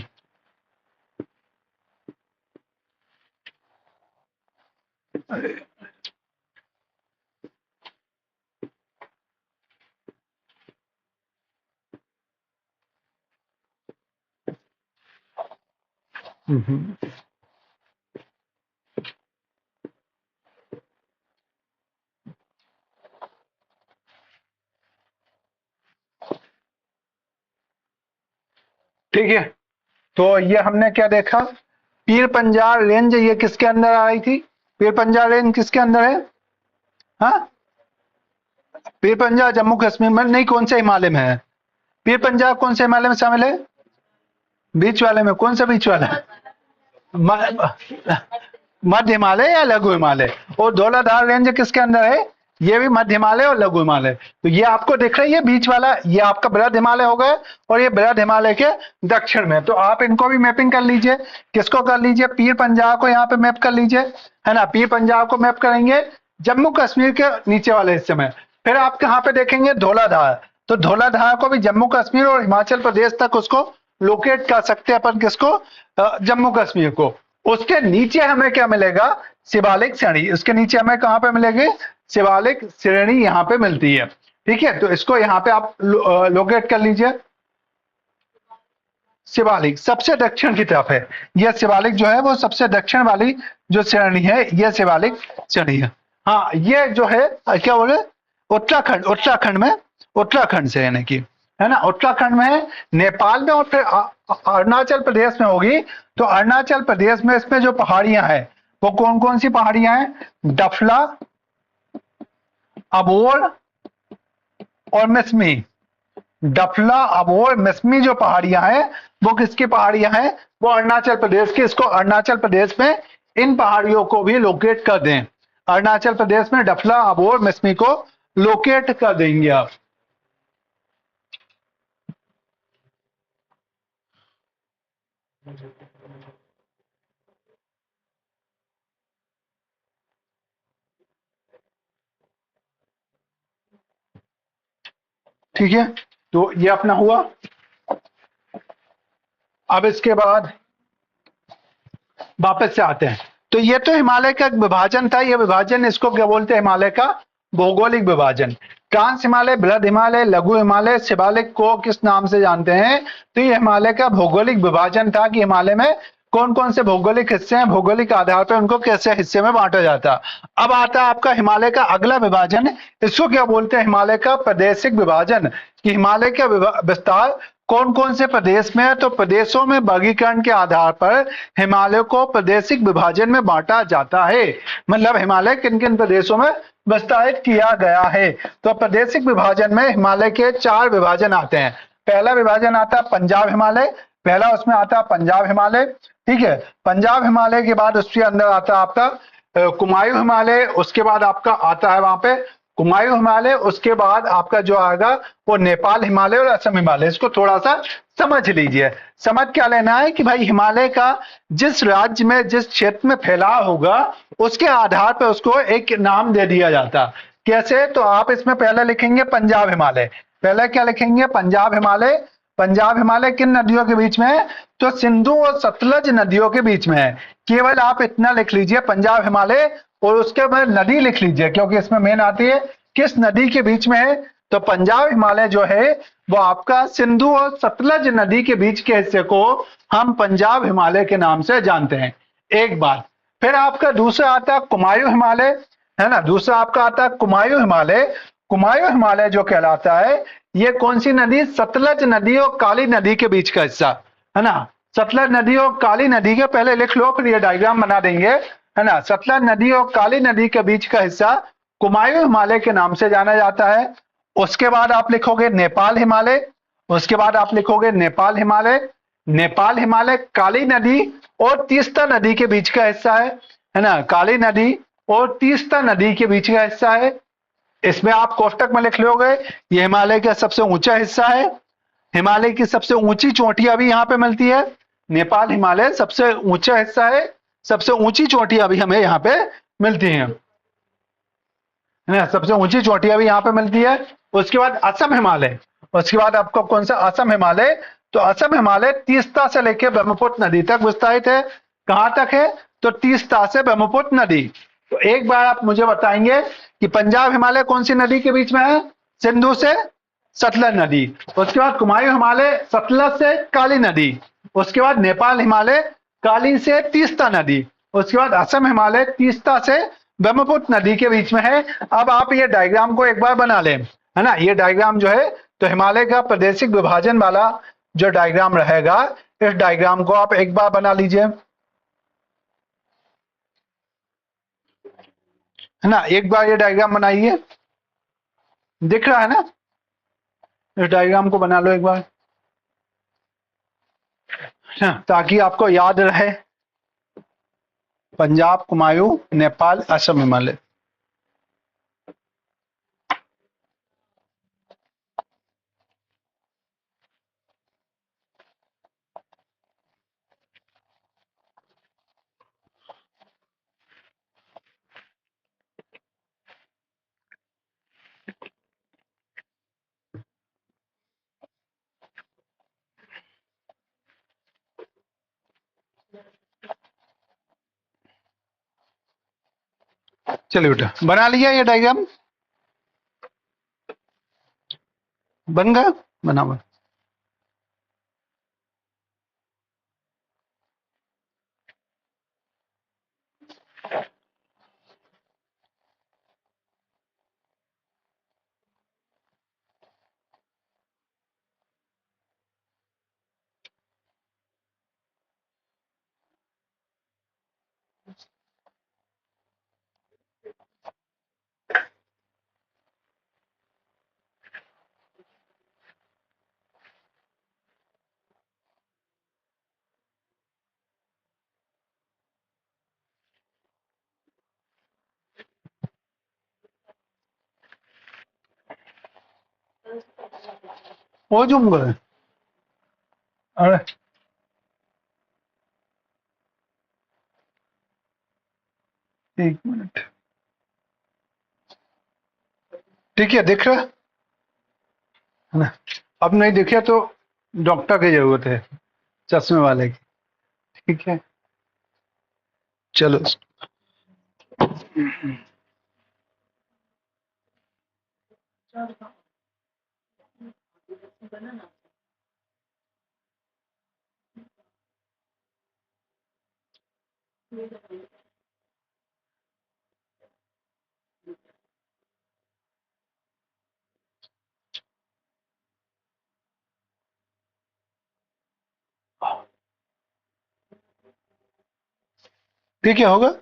S1: ठीक है, तो ये हमने क्या देखा, पीर पंजाल रेंज ये किसके अंदर आई थी, पीर पंजाल रेंज किसके अंदर है, हाँ, पीर पंजाल जम्मू कश्मीर में नहीं, कौन से हिमालय में है, पीर पंजाल कौन से हिमालय में शामिल है, बीच वाले में, कौन सा बीच वाला, मध्य हिमालय या लघु हिमालय। और धौलाधार रेंज किसके अंदर है, ये भी मध्य हिमालय और लघु हिमालय। तो ये आपको दिख रहा है, ये बीच वाला ये आपका बृहद हिमालय हो गया और ये बृहद हिमालय के दक्षिण में। तो आप इनको भी मैपिंग कर लीजिए। किसको कर लीजिए, पीर पंजाब को यहाँ पे मैप कर लीजिए, है ना। पीर पंजाब को मैप करेंगे जम्मू कश्मीर के नीचे वाले हिस्से में। फिर आप कहाँ पे देखेंगे, धौलाधार, तो धौलाधार को भी जम्मू कश्मीर और हिमाचल प्रदेश तक उसको लोकेट कर सकते हैं अपन, किसको, जम्मू कश्मीर को। उसके नीचे हमें क्या मिलेगा, शिवालिक श्रेणी। उसके नीचे हमें कहाँ पे मिलेगी, शिवालिक श्रेणी यहाँ पे मिलती है। ठीक है, तो इसको यहाँ पे आप लोकेट कर लीजिए। शिवालिक सबसे दक्षिण की तरफ है, यह शिवालिक जो है वो सबसे दक्षिण वाली जो श्रेणी है, यह शिवालिक श्रेणी है। हाँ, ये जो है क्या बोले, उत्तराखंड, उत्तराखंड में, उत्तराखंड से यानी कि, है ना, उत्तराखंड में है, नेपाल में और फिर अरुणाचल प्रदेश में होगी। तो अरुणाचल प्रदेश में इसमें जो पहाड़ियां हैं वो कौन कौन सी पहाड़ियां हैं, डफला, अबोर और मिसमी। डफला, अबोर, मिसमी जो पहाड़ियां हैं वो किसकी पहाड़ियां हैं, वो अरुणाचल प्रदेश की। इसको अरुणाचल प्रदेश में इन पहाड़ियों को भी लोकेट कर दें। अरुणाचल प्रदेश में डफला, अबोर, मिसमी को लोकेट कर देंगे आप। ठीक है, तो ये अपना हुआ। अब इसके बाद वापस से आते हैं। तो ये तो हिमालय का विभाजन था। ये विभाजन इसको क्या बोलते हैं, हिमालय का भौगोलिक विभाजन। ट्रांस हिमालय, बृहद हिमालय, लघु हिमालय, शिवालिक को किस नाम से जानते हैं, तो ये हिमालय का भौगोलिक विभाजन था कि हिमालय में कौन कौन से भौगोलिक हिस्से हैं, भौगोलिक आधार पर उनको कैसे हिस्से में बांटा जाता। अब आता है आपका हिमालय का अगला विभाजन, इसको क्या बोलते हैं, हिमालय का प्रादेशिक विभाजन, कि हिमालय का विस्तार कौन कौन से प्रदेश में है? तो प्रदेशों में वर्गीकरण के आधार पर हिमालय को प्रादेशिक विभाजन में बांटा जाता है। मतलब हिमालय किन किन प्रदेशों में विस्तारित किया गया है। तो प्रादेशिक विभाजन में हिमालय के 4 विभाजन आते हैं। पहला विभाजन आता है पंजाब हिमालय, पहला उसमें आता है पंजाब हिमालय, ठीक है। पंजाब हिमालय के बाद उसके अंदर आता है आपका कुमायूं हिमालय, उसके बाद आपका आता है वहां पे कुमायूं हिमालय, उसके बाद आपका जो आएगा वो नेपाल हिमालय और असम हिमालय। इसको थोड़ा सा समझ लीजिए। समझ क्या लेना है कि भाई हिमालय का जिस राज्य में जिस क्षेत्र में फैलाव होगा उसके आधार पर उसको एक नाम दे दिया जाता। कैसे? तो आप इसमें पहले लिखेंगे पंजाब हिमालय। पहले क्या लिखेंगे? पंजाब हिमालय। पंजाब हिमालय किन नदियों के बीच में है? तो सिंधु और सतलज नदियों के बीच में है। केवल आप इतना लिख लीजिए पंजाब हिमालय और उसके बाद नदी लिख लीजिए, क्योंकि इसमें मेन आती है किस नदी के बीच में है। तो पंजाब हिमालय जो है वो आपका सिंधु और सतलज नदी के बीच के हिस्से को हम पंजाब हिमालय के नाम से जानते हैं। एक बात। फिर आपका दूसरा आता है कुमायूं हिमालय, है ना। दूसरा आपका आता है कुमायूं हिमालय। कुमायूं हिमालय जो कहलाता है ये कौन सी नदी? सतलज नदी और काली नदी के बीच का हिस्सा, है ना। सतलज नदी और काली नदी के पहले लिख लो, फिर ये डायग्राम बना देंगे, है ना। सतलज नदी और काली नदी के बीच का हिस्सा कुमायूं हिमालय के नाम से जाना जाता है। उसके बाद आप लिखोगे नेपाल हिमालय। उसके बाद आप लिखोगे नेपाल हिमालय। नेपाल हिमालय काली नदी और तीस्ता नदी के बीच का हिस्सा है ना। काली नदी और तीस्ता नदी के बीच का हिस्सा है। इसमें आप कोष्टक में लिख लोगे ये हिमालय का सबसे ऊंचा हिस्सा है। हिमालय की सबसे ऊंची चोटियां भी यहाँ पे मिलती है। नेपाल हिमालय सबसे ऊंचा हिस्सा है, सबसे ऊंची चोटियां भी हमें यहाँ पे मिलती हैं, है ना। सबसे ऊंची चोटियां भी यहाँ पे मिलती है। उसके बाद असम हिमालय। उसके बाद आपको कौन सा? असम हिमालय। तो असम हिमालय तीस्ता से लेकर ब्रह्मपुत्र नदी तक विस्तारित है। कहां तक है? तो तीस्ता से ब्रह्मपुत्र नदी। तो एक बार आप मुझे बताएंगे कि पंजाब हिमालय कौन सी नदी के बीच में है? सिंधु से सतलज नदी। उसके बाद कुमायूं हिमालय सतलज से काली नदी। उसके बाद नेपाल हिमालय काली से तीस्ता नदी। उसके बाद असम हिमालय तीस्ता से ब्रह्मपुत्र नदी के बीच में है। अब आप ये डायग्राम को एक बार बना लें, है ना। ये डायग्राम जो है तो हिमालय का प्रादेशिक विभाजन वाला जो डायग्राम रहेगा, इस डायग्राम को आप एक बार बना लीजिए, है ना। एक बार ये डायग्राम बनाइए, दिख रहा है ना। इस डायग्राम को बना लो एक बार, ताकि आपको याद रहे। पंजाब कुमायूं नेपाल असम हिमालय। चलिए बेटा बना लिया ये डायग्राम, बन गया, बना हुआ। वो जूम कर, अरे एक मिनट, ठीक है दिख रहा है ना। अब नहीं दिखे तो डॉक्टर की जरूरत है, चश्मे वाले की, ठीक है। चलो ठीक है, होगा।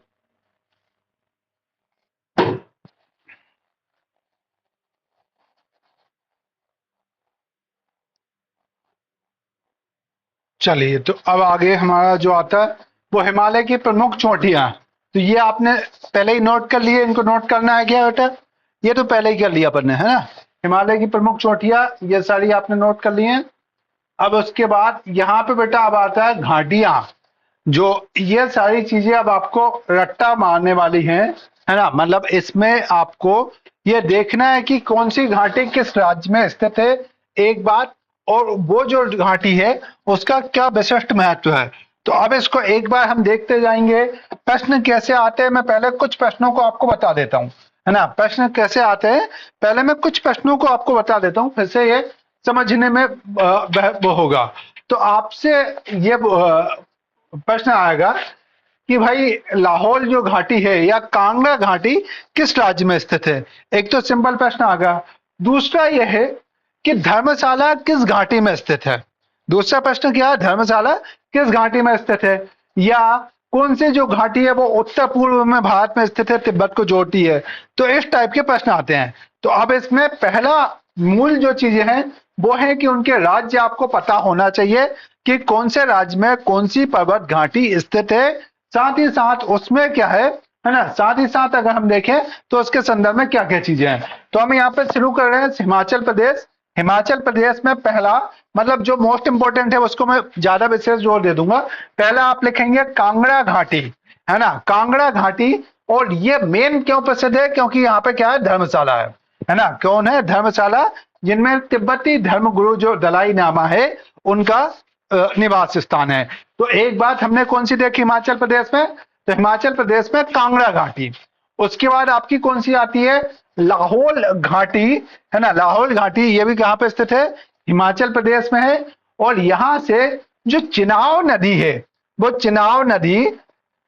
S1: चलिए, तो अब आगे हमारा जो आता है वो हिमालय की प्रमुख चोटियां। तो ये आपने पहले ही नोट कर लिए, इनको नोट करना है क्या बेटा? ये तो पहले ही कर लिया अपन ने, है ना। हिमालय की प्रमुख चोटियां ये सारी आपने नोट कर ली हैं। अब उसके बाद यहाँ पे बेटा अब आता है घाटियां। जो ये सारी चीजें अब आपको रट्टा मारने वाली हैं, है ना। मतलब इसमें आपको ये देखना है कि कौन सी घाटी किस राज्य में स्थित है, एक बात। और वो जो घाटी है उसका क्या विशिष्ट महत्व है। तो अब इसको एक बार हम देखते जाएंगे प्रश्न कैसे आते हैं। मैं पहले कुछ प्रश्नों को आपको बता देता हूँ, है ना। प्रश्न कैसे आते हैं पहले मैं कुछ प्रश्नों को आपको बता देता हूँ, फिर से ये समझने में वो होगा। तो आपसे ये प्रश्न आएगा कि भाई लाहौल जो घाटी है या कांगड़ा घाटी किस राज्य में स्थित है। एक तो सिंपल प्रश्न आ गया। दूसरा यह है कि धर्मशाला किस घाटी में स्थित है। दूसरा प्रश्न क्या है, धर्मशाला किस घाटी में स्थित है। या कौन सी जो घाटी है वो उत्तर पूर्व में भारत में स्थित है, तिब्बत को जोड़ती है। तो इस टाइप के प्रश्न आते हैं। तो अब इसमें पहला मूल जो चीजें हैं वो है कि उनके राज्य आपको पता होना चाहिए कि कौन से राज्य में कौन सी पर्वत घाटी स्थित है। साथ ही साथ उसमें क्या है ना। साथ ही साथ अगर हम देखें तो उसके संदर्भ में क्या क्या चीजें हैं। तो हम यहाँ पे शुरू कर रहे हैं हिमाचल प्रदेश। हिमाचल प्रदेश में पहला मतलब जो मोस्ट इंपोर्टेंट है उसको मैं ज्यादा विशेष जोर दे दूंगा। पहला आप लिखेंगे कांगड़ा घाटी, है ना, कांगड़ा घाटी। और ये मेन क्यों प्रसिद्ध है, क्योंकि यहाँ पे क्या है, धर्मशाला है ना। कौन है, धर्मशाला, जिनमें तिब्बती धर्मगुरु जो दलाई लामा है उनका निवास स्थान है। तो एक बात हमने कौन सी देखी हिमाचल प्रदेश में, तो हिमाचल प्रदेश में कांगड़ा घाटी। उसके बाद आपकी कौन सी आती है, लाहौल घाटी, है ना। लाहौल घाटी ये भी कहां पे स्थित है, हिमाचल प्रदेश में है। और यहां से जो चिनाव नदी है वो चिनाव नदी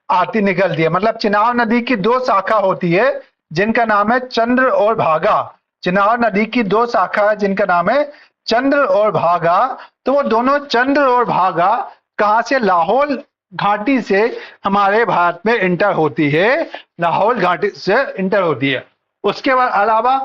S1: आती निकलती है। मतलब चिनाव नदी की दो शाखा होती है जिनका नाम है चंद्र और भागा। चिनाव नदी की दो शाखा है जिनका नाम है चंद्र और भागा। तो वो दोनों चंद्र और भागा कहां से, लाहौल घाटी से हमारे भारत में इंटर होती है, लाहौल घाटी से इंटर होती है। उसके बाद अलावा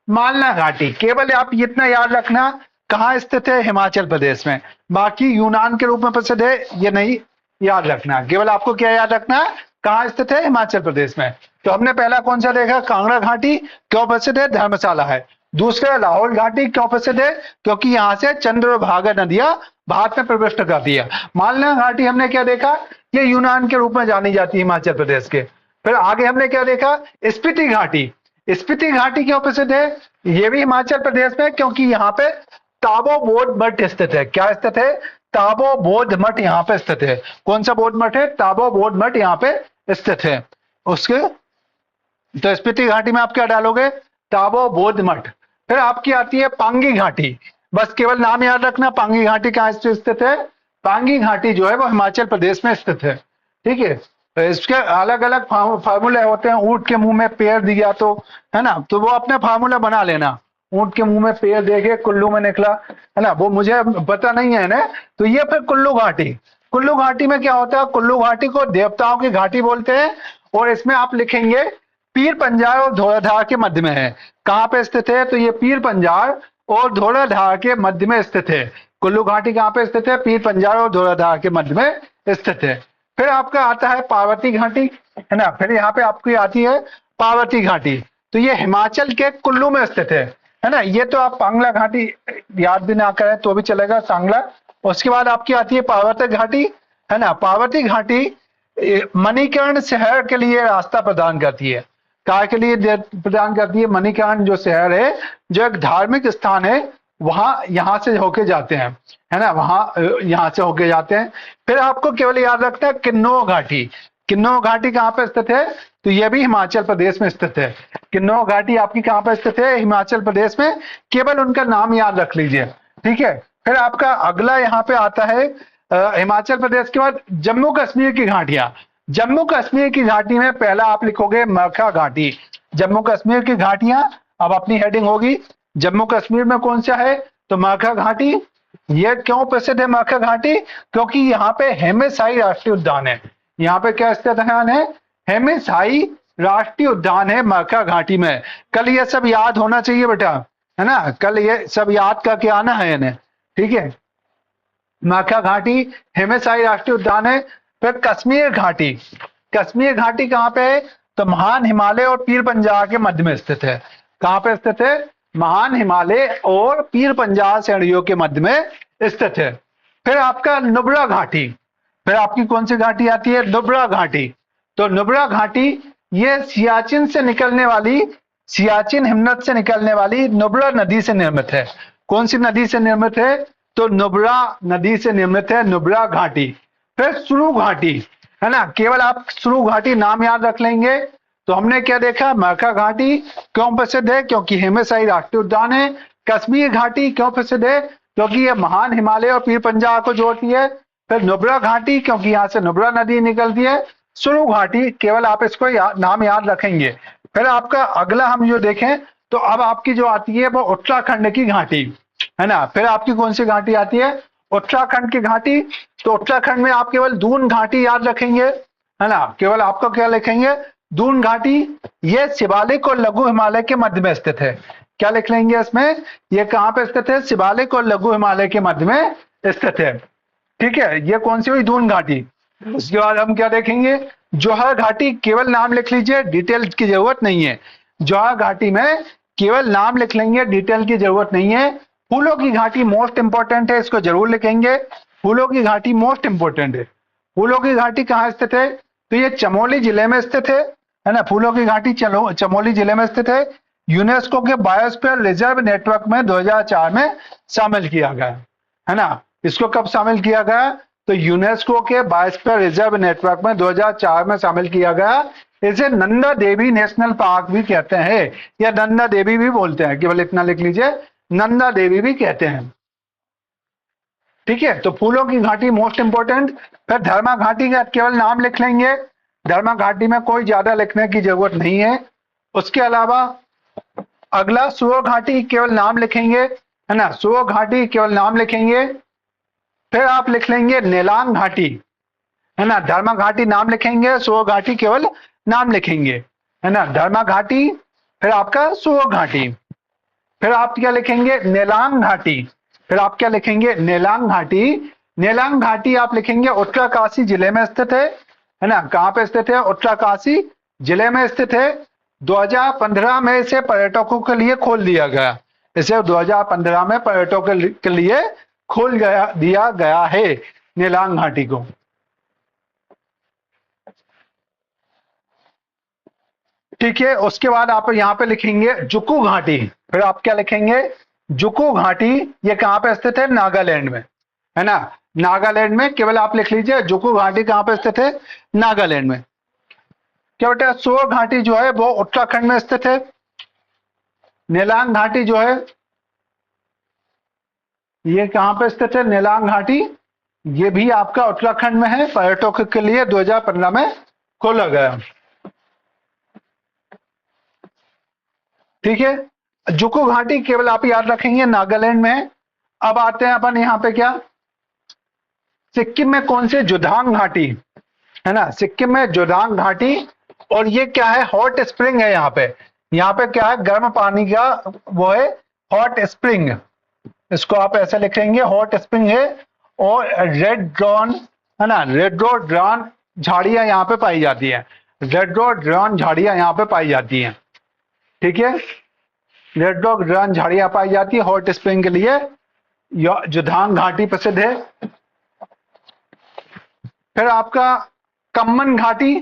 S1: मालना घाटी, केवल आप इतना याद रखना कहाँ स्थित है, हिमाचल प्रदेश में। बाकी यूनान के रूप में प्रसिद्ध है ये नहीं याद रखना, केवल आपको क्या याद रखना है, कहाँ स्थित है, हिमाचल प्रदेश में। तो हमने पहला कौन सा देखा, कांगड़ा घाटी क्यों प्रसिद्ध है, धर्मशाला है। दूसरा लाहौल घाटी क्यों प्रसिद्ध है, क्योंकि यहां से चंद्र और भागा नदियां भारत में प्रविष्ट करती है। मालना घाटी हमने क्या देखा, ये यूनान के रूप में जानी जाती है हिमाचल प्रदेश के। फिर आगे हमने क्या देखा, स्पीति घाटी। स्पीति घाटी क्यों प्रसिद्ध है, ये भी हिमाचल प्रदेश में, क्योंकि यहाँ पे ताबो बौद्ध मठ स्थित है। क्या स्थित है, ताबो बौद्ध मठ यहाँ पे स्थित है। कौन सा बौद्ध मठ है, ताबो बौद्ध मठ यहाँ पे स्थित है। उसके तो स्पीति घाटी में आप क्या डालोगे, ताबो बौद्ध मठ। फिर आपकी आती है पांगी घाटी। बस केवल नाम याद रखना, पांगी घाटी कहाँ स्थित है, पांगी घाटी जो है वो हिमाचल प्रदेश में स्थित है। ठीक है, तो इसके अलग अलग फार्मूले होते हैं। ऊंट के मुंह में पेड़ दिया तो, है ना, तो वो अपने फार्मूला बना लेना। ऊंट के मुंह में पेड़ देके कुल्लू में निकला, है ना, वो मुझे पता नहीं है ना। तो ये फिर कुल्लू घाटी, कुल्लू घाटी में क्या होता है, कुल्लू घाटी को देवताओं की घाटी बोलते हैं। और इसमें आप लिखेंगे पीर पंजाल और धौलाधार के मध्य में है। कहाँ पे स्थित है, तो ये पीर पंजाल और धौलाधार के मध्य में स्थित है। कुल्लू घाटी कहाँ पे स्थित है, पीर पंजाल और धौलाधार के मध्य में स्थित है। फिर आपका आता है पार्वती घाटी, है ना। फिर यहाँ पे आपकी आती है पार्वती घाटी, तो ये हिमाचल के कुल्लू में स्थित है ना। ये तो आप पांगला घाटी याद भी ना करें तो भी चलेगा, सांगला। उसके बाद आपकी आती है पार्वती घाटी, है ना। पार्वती घाटी मणिकर्ण शहर के लिए रास्ता प्रदान करती है। काय के लिए प्रदान करती है, मणिकर्ण जो शहर है, जो एक धार्मिक स्थान है, वहां यहां से होके जाते हैं, है ना, वहां यहां से होके जाते हैं। फिर आपको केवल याद रखना है किन्नौर घाटी। किन्नौर घाटी कहाँ पे स्थित है, तो यह भी हिमाचल प्रदेश में स्थित है। किन्नौर घाटी आपकी कहाँ पे स्थित है, हिमाचल प्रदेश में। केवल उनका नाम याद रख लीजिए, ठीक है। फिर आपका अगला यहाँ पे आता है हिमाचल प्रदेश के बाद जम्मू कश्मीर की घाटियां। जम्मू कश्मीर की घाटी में पहला आप लिखोगे मरखा घाटी। जम्मू कश्मीर की घाटियां, अब अपनी हेडिंग होगी जम्मू कश्मीर में कौन सा है, तो मरखा घाटी। ये क्यों प्रसिद्ध है मरखा घाटी, क्योंकि यहाँ पे हेमेसाई राष्ट्रीय उद्यान है। यहाँ पे क्या स्थित है? हेमेसाई राष्ट्रीय उद्यान है मरका घाटी में। कल ये सब याद होना चाहिए बेटा, है ना, कल ये सब याद करके आना है इन्हें, ठीक है। मरका घाटी हेमेसाई राष्ट्रीय उद्यान है। फिर कश्मीर घाटी, कश्मीर घाटी कहाँ पे है? तो महान हिमालय और पीर पंजाल के मध्य में स्थित है। कहाँ पे स्थित है? महान हिमालय और पीर पंजाल श्रेणियों के मध्य में स्थित है। फिर आपका नुब्रा घाटी, फिर आपकी कौन सी घाटी आती है? नुब्रा घाटी। तो नुब्रा घाटी ये सियाचिन से निकलने वाली, सियाचिन हिमनद से निकलने वाली नुब्रा नदी से निर्मित है। कौन सी नदी से निर्मित है? तो नुब्रा नदी से निर्मित है नुब्रा घाटी। फिर सुरु घाटी, है ना, केवल आप सुरु घाटी नाम याद रख लेंगे। तो हमने क्या देखा? मरका घाटी क्यों प्रसिद्ध है? क्योंकि हेमेसाई राष्ट्रीय उद्यान है। कश्मीर घाटी क्यों प्रसिद्ध है? क्योंकि ये महान हिमालय और पीर पंजाल को जोड़ती है। फिर नुब्रा घाटी क्योंकि यहाँ से नुब्रा नदी निकलती है। सुरु घाटी केवल आप इसको नाम याद रखेंगे। फिर आपका अगला हम जो देखें तो अब आपकी जो आती है वो उत्तराखंड की घाटी, है ना। फिर आपकी कौन सी घाटी आती है? उत्तराखंड की घाटी। तो उत्तराखंड में आप केवल दून घाटी याद रखेंगे, है ना, केवल आपको क्या लिखेंगे? दून घाटी। ये शिवालिक और लघु हिमालय के मध्य में स्थित है। क्या लिख लेंगे इसमें? ये कहाँ पे स्थित है? शिवालिक और लघु हिमालय के मध्य में स्थित है, ठीक है। ये कौन सी हुई? दून घाटी। उसके बाद हम क्या देखेंगे? जौहर घाटी, केवल नाम लिख लीजिए, डिटेल की जरूरत नहीं है। जौहर घाटी में केवल नाम लिख लेंगे, डिटेल की जरूरत नहीं है। फूलों की घाटी मोस्ट इंपॉर्टेंट है, इसको जरूर लिखेंगे। फूलों की घाटी मोस्ट इंपॉर्टेंट है। फूलों की घाटी कहाँ स्थित है? तो ये चमोली जिले में स्थित है ना। फूलों की घाटी चमोली जिले में स्थित है। यूनेस्को के बायोस्फीयर रिजर्व नेटवर्क में 2004 में शामिल किया गया, है ना। इसको कब शामिल किया गया? तो यूनेस्को के बायोस्फीयर रिजर्व नेटवर्क में 2004 में शामिल किया गया। इसे नंदा देवी नेशनल पार्क भी कहते हैं, या नंदा देवी भी बोलते हैं, केवल इतना लिख लीजिए, नंदा देवी भी कहते हैं, ठीक है। तो फूलों की घाटी मोस्ट इंपोर्टेंट। फिर धर्मा घाटी का केवल नाम लिख लेंगे, धर्मा घाटी में कोई ज्यादा लिखने की जरूरत नहीं है। उसके अलावा अगला सुओ घाटी, केवल नाम लिखेंगे, है ना, सुओ घाटी केवल नाम लिखेंगे। फिर आप लिख लेंगे नेलांग घाटी, है ना। धर्मा घाटी नाम लिखेंगे, सुओ घाटी केवल नाम लिखेंगे, है ना। धर्मा घाटी, फिर आपका सुओ घाटी। फिर आप क्या लिखेंगे? नेलांग घाटी। फिर आप क्या लिखेंगे? नेलांग घाटी। नेलांग घाटी आप लिखेंगे उत्तरकाशी जिले में स्थित है ना। कहाँ पे स्थित है? उत्तरकाशी जिले में स्थित है। 2015 में इसे पर्यटकों के लिए खोल दिया गया। इसे 2015 में पर्यटकों के लिए खोल दिया गया है नेलांग घाटी को। ठीक है। उसके बाद आप यहाँ पे लिखेंगे जुकू घाटी। फिर आप क्या लिखेंगे? जुकू घाटी। ये कहाँ पे स्थित है? नागालैंड में, है ना। नागालैंड में केवल आप लिख लीजिए जुकू घाटी कहाँ पे स्थित है? नागालैंड में। क्या बेटा? सो घाटी जो है वो उत्तराखंड में स्थित है। नेलांग घाटी जो है ये कहाँ पे स्थित है? नेलांग घाटी ये भी आपका उत्तराखंड में है। पर्यटकों के लिए 2015 में खोला गया, ठीक है। जुकू घाटी केवल आप याद रखेंगे नागालैंड में है। अब आते हैं अपन यहाँ पे क्या, सिक्किम में कौन से? जोधांग घाटी, है ना। सिक्किम में जोधांग घाटी। और ये क्या है? हॉट स्प्रिंग है यहाँ पे। यहाँ पे क्या है? गर्म पानी का वो है हॉट स्प्रिंग। इसको आप ऐसे लिखेंगे हॉट स्प्रिंग है। और रेड ड्रॉन, है ना, रेड्रोड्रॉन झाड़ियां यहाँ पे पाई जाती है। रेड्रोड्रॉन झाड़ियां यहाँ पे पाई जाती हैं, ठीक है। रेड्रोड्रॉन झाड़ियां पाई जाती है हॉट स्प्रिंग के लिए। जोधांग घाटी प्रसिद्ध है। फिर आपका कम्मन घाटी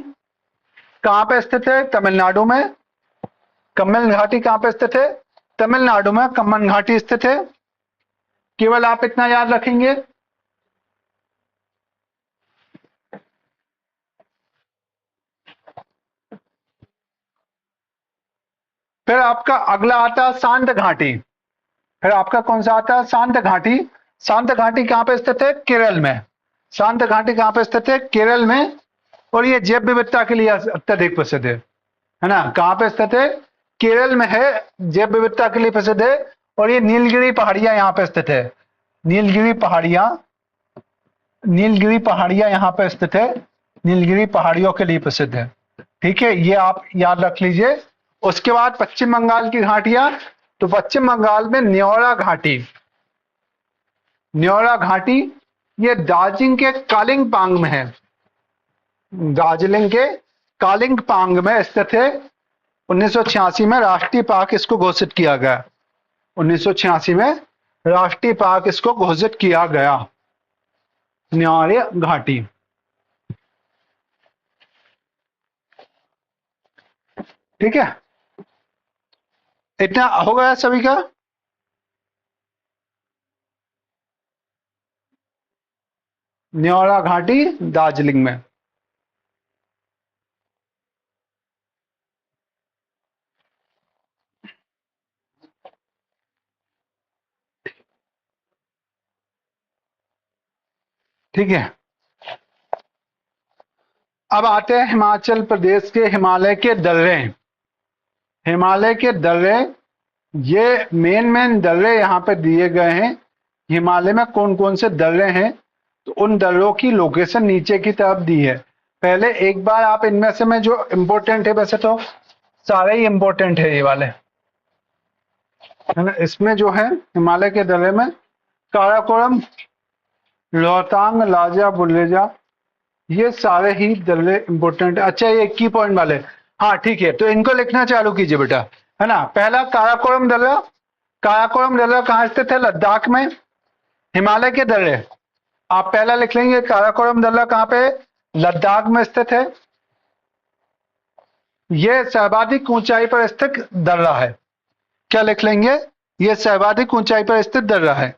S1: कहाँ पे स्थित है? तमिलनाडु में। कम्मन घाटी कहाँ पे स्थित है? तमिलनाडु में कम्मन घाटी स्थित है। केवल आप इतना याद रखेंगे। फिर आपका अगला आता है शांत घाटी। फिर आपका कौन सा आता है? शांत घाटी। शांत घाटी कहाँ पे स्थित है? केरल में। शांत घाटी कहाँ पे स्थित है? केरल में। और ये जैव विविधता के लिए अत्यधिक प्रसिद्ध है ना। कहाँ पे स्थित है? केरल में है, जैव विविधता के लिए प्रसिद्ध है। और ये नीलगिरी पहाड़ियां यहाँ पे स्थित है। नीलगिरी पहाड़ियां यहाँ पे स्थित है। नीलगिरी पहाड़ियों के लिए प्रसिद्ध है। ठीक है, ये आप याद रख लीजिए। उसके बाद पश्चिम बंगाल की घाटियां, तो पश्चिम बंगाल में न्योरा घाटी, न्योरा घाटी ये दार्जिलिंग के कालिंगपांग में है, दार्जिलिंग के कालिंगपांग में स्थित है। 1986 में राष्ट्रीय पार्क इसको घोषित किया गया, 1986 में राष्ट्रीय पार्क इसको घोषित किया गया, न्योरा घाटी। ठीक है, इतना हो गया सभी का। न्योरा घाटी दार्जिलिंग में। ठीक है, अब आते हैं हिमाचल प्रदेश के हिमालय के दर्रे। हिमालय के दर्रे, ये मेन दर्रे यहाँ पे दिए गए हैं। हिमालय में कौन कौन से दर्रे हैं, तो उन दर्रों की लोकेशन नीचे की तरफ दी है। पहले एक बार आप इनमें से में जो इम्पोर्टेंट है, वैसे तो सारे ही इम्पोर्टेंट है ये वाले, है ना। इसमें जो है हिमालय के दर्रे में काराकोरम, रोहतांग, लाजा, बुल्लेजा, ये सारे ही दर्रे इंपॉर्टेंट। अच्छा, ये की पॉइंट वाले, हाँ ठीक है, तो इनको लिखना चालू कीजिए बेटा, है ना। पहला काराकोरम दर्रा, काराकोरम दर्रा कहाँ स्थित है? लद्दाख में। हिमालय के दर्रे आप पहला लिख लेंगे, काराकोरम दर्रा कहाँ पे है? लद्दाख में स्थित है। यह सर्वाधिक ऊंचाई पर स्थित दर्रा है। क्या लिख लेंगे? यह सर्वाधिक ऊंचाई पर स्थित दर्रा है।